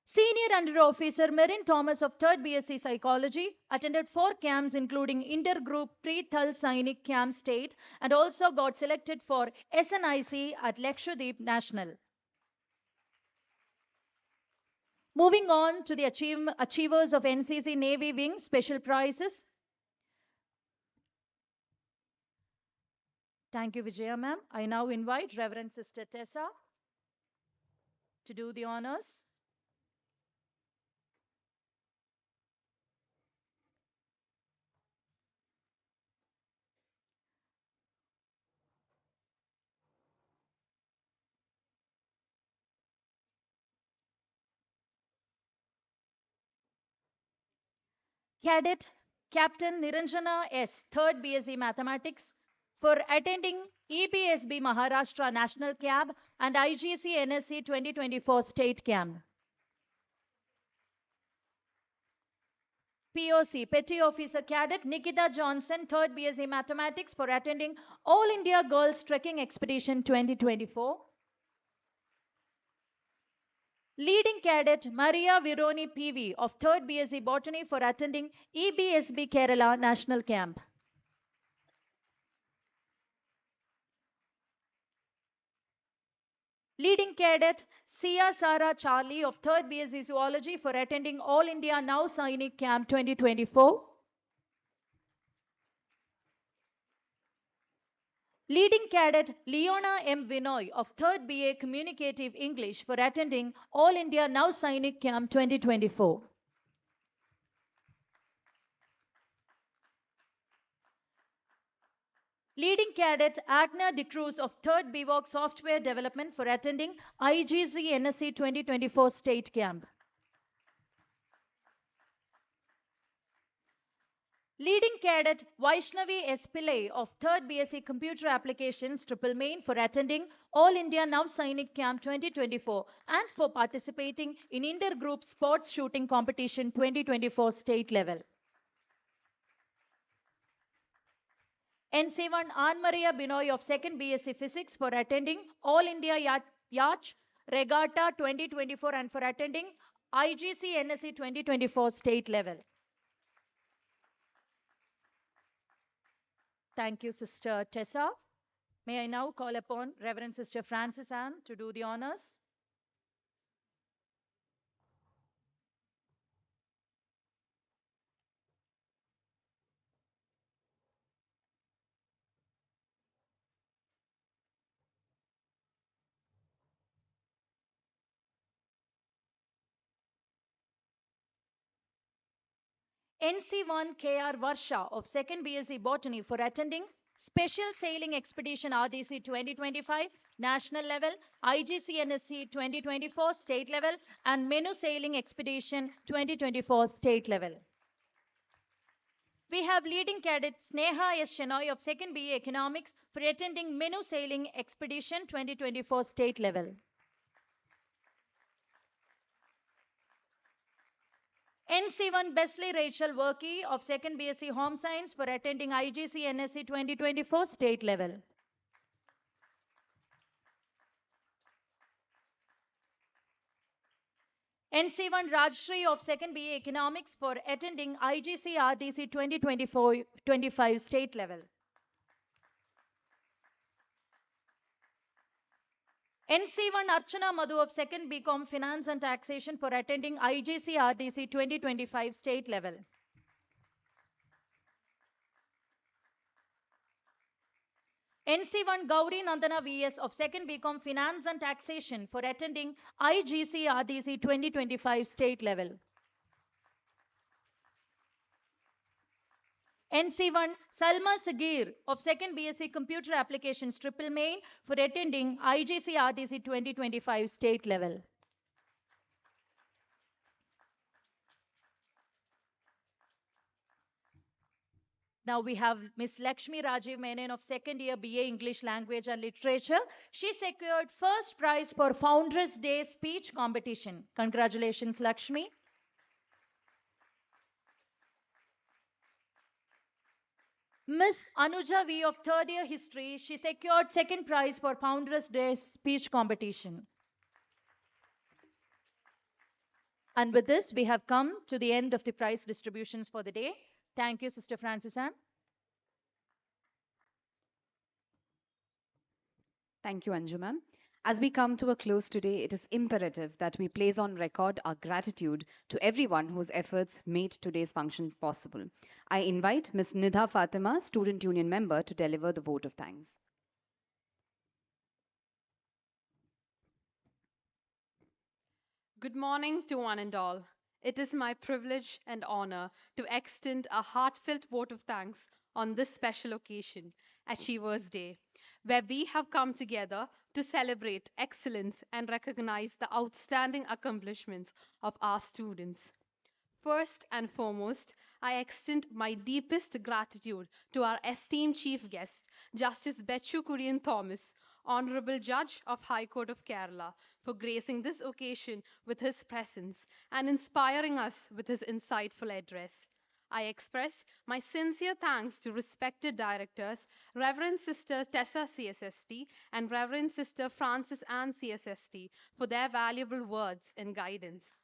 Senior Under Officer Merin Thomas of 3rd BSc Psychology attended 4 camps including Intergroup Pre-Thal Sainik Camp State and also got selected for SNIC at Lakshadweep National. Moving on to the achievers of NCC Navy Wing Special Prizes. Thank you, Vijaya ma'am. I now invite Reverend Sister Tessa to do the honors. Cadet Captain Niranjana S., 3rd BSc Mathematics, for attending EBSB Maharashtra National Camp and IGC NSC 2024 State Camp. POC Petty Officer Cadet Nikita Johnson, 3rd BSc Mathematics, for attending All India Girls Trekking Expedition 2024. Leading Cadet Maria Vironi PV of 3rd BSc Botany, for attending EBSB Kerala National Camp. Leading Cadet Sia Sara Charlie of 3rd BSc Zoology, for attending All India Now Sainik Camp 2024. Leading Cadet Leona M. Vinoy of 3rd BA Communicative English, for attending All India Now Sainik Camp 2024. Leading Cadet Agna De Cruz of 3rd BVOC Software Development, for attending IGC NSC 2024 State Camp. Leading Cadet Vaishnavi S. Pillai of 3rd BSc Computer Applications Triple Main, for attending All India Now Sainik Camp 2024 and for participating in Intergroup Sports Shooting Competition 2024 State Level. NC1 Anne Maria Binoy of 2nd BSc Physics, for attending All India Yacht Regatta 2024 and for attending IGC NSC 2024 State Level. Thank you, Sister Tessa. May I now call upon Reverend Sister Francis Ann to do the honors? NC1 KR Varsha of 2nd BSc Botany, for attending Special Sailing Expedition RDC 2025 National Level, IGC NSC 2024 State Level, and Menu Sailing Expedition 2024 State Level. We have leading cadet Sneha S. Shenoy of 2nd BA Economics, for attending Menu Sailing Expedition 2024 State Level. NC1 Besley Rachel Workey of 2nd BSc Home Science, for attending IGC NSC 2024 State Level. NC1 Rajshri of 2nd BA Economics, for attending IGC RDC 2024-25 State Level. NC1 Archana Madhu of 2nd BCom Finance and Taxation, for attending IGC RDC 2025 State Level. NC1 Gauri Nandana VS of 2nd BCom Finance and Taxation, for attending IGC RDC 2025 State Level. NC1 Salma Sagir of 2nd BSc Computer Applications Triple Main, for attending IGC RDC 2025 State Level. Now we have Miss Lakshmi Rajiv Menon of 2nd year BA English Language and Literature. She secured first prize for Founders Day speech competition. Congratulations, Lakshmi. Miss Anuja V of 3rd year History, she secured second prize for Founders Day speech competition. And with this, we have come to the end of the prize distributions for the day. Thank you, Sister Francis Ann. Thank you, Anju ma'am. As we come to a close today, it is imperative that we place on record our gratitude to everyone whose efforts made today's function possible. I invite Ms. Nidha Fatima, Student Union member, to deliver the vote of thanks. Good morning to one and all. It is my privilege and honor to extend a heartfelt vote of thanks on this special occasion, Achievers Day, where we have come together to celebrate excellence and recognize the outstanding accomplishments of our students. First and foremost, I extend my deepest gratitude to our esteemed chief guest, Justice Betchu Kurian Thomas, Honorable Judge of High Court of Kerala, for gracing this occasion with his presence and inspiring us with his insightful address. I express my sincere thanks to respected directors, Reverend Sister Tessa CSST and Reverend Sister Francis Ann CSST, for their valuable words and guidance.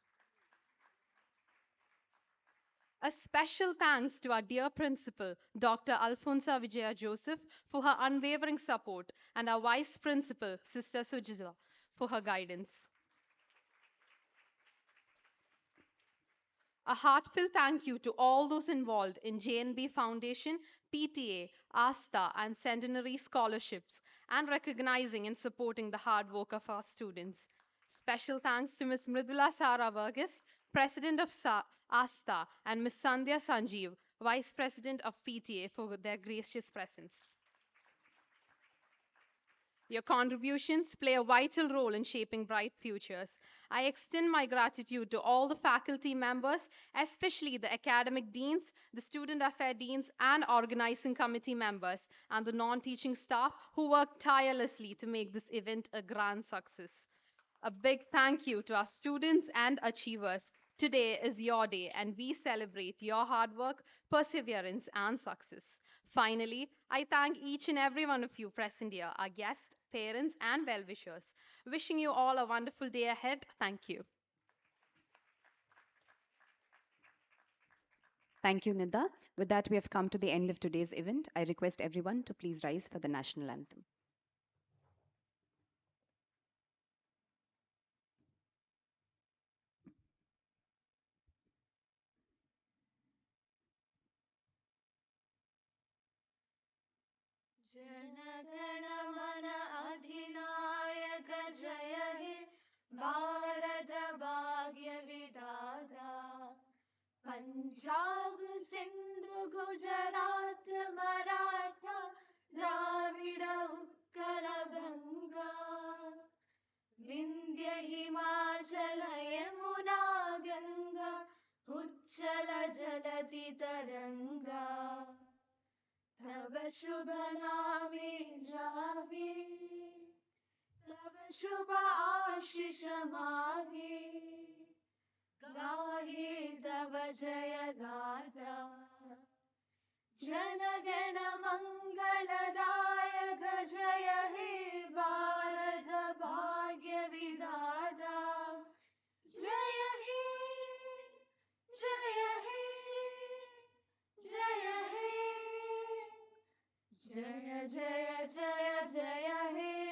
A special thanks to our dear principal, Dr. Alfonso Vijaya Joseph, for her unwavering support, and our vice principal, Sister Sujita, for her guidance. A heartfelt thank you to all those involved in JNB Foundation, PTA, ASTA, and Centenary Scholarships, and recognizing and supporting the hard work of our students. Special thanks to Ms. Mridula Sara Varghese, President of ASTA, and Ms. Sandhya Sanjeev, Vice President of PTA, for their gracious presence. Your contributions play a vital role in shaping bright futures. I extend my gratitude to all the faculty members, especially the academic deans, the student affairs deans, and organizing committee members, and the non teaching staff who worked tirelessly to make this event a grand success. A big thank you to our students and achievers. Today is your day, and we celebrate your hard work, perseverance, and success. Finally, I thank each and every one of you present here, our guests, parents, and well wishers. Wishing you all a wonderful day ahead. Thank you. Thank you, Nida. With that, we have come to the end of today's event. I request everyone to please rise for the national anthem. जनगण मन अधिनायक जय हे भारत भाग्य विधाता पंजाब सिंध गुजरात मराठा द्राविड उत्कल गंगा विंध्य हिमाचल यमुना गंगा उच्चल जलधि तरंगा तव शुभ नामे जागे तव शुभ आशीष मागे गाहे तव जय गाथा जन गण मंगलदायक जय हे भारत भाग्य विधाता जय हे जय हे जय हे जय जय जय जय हे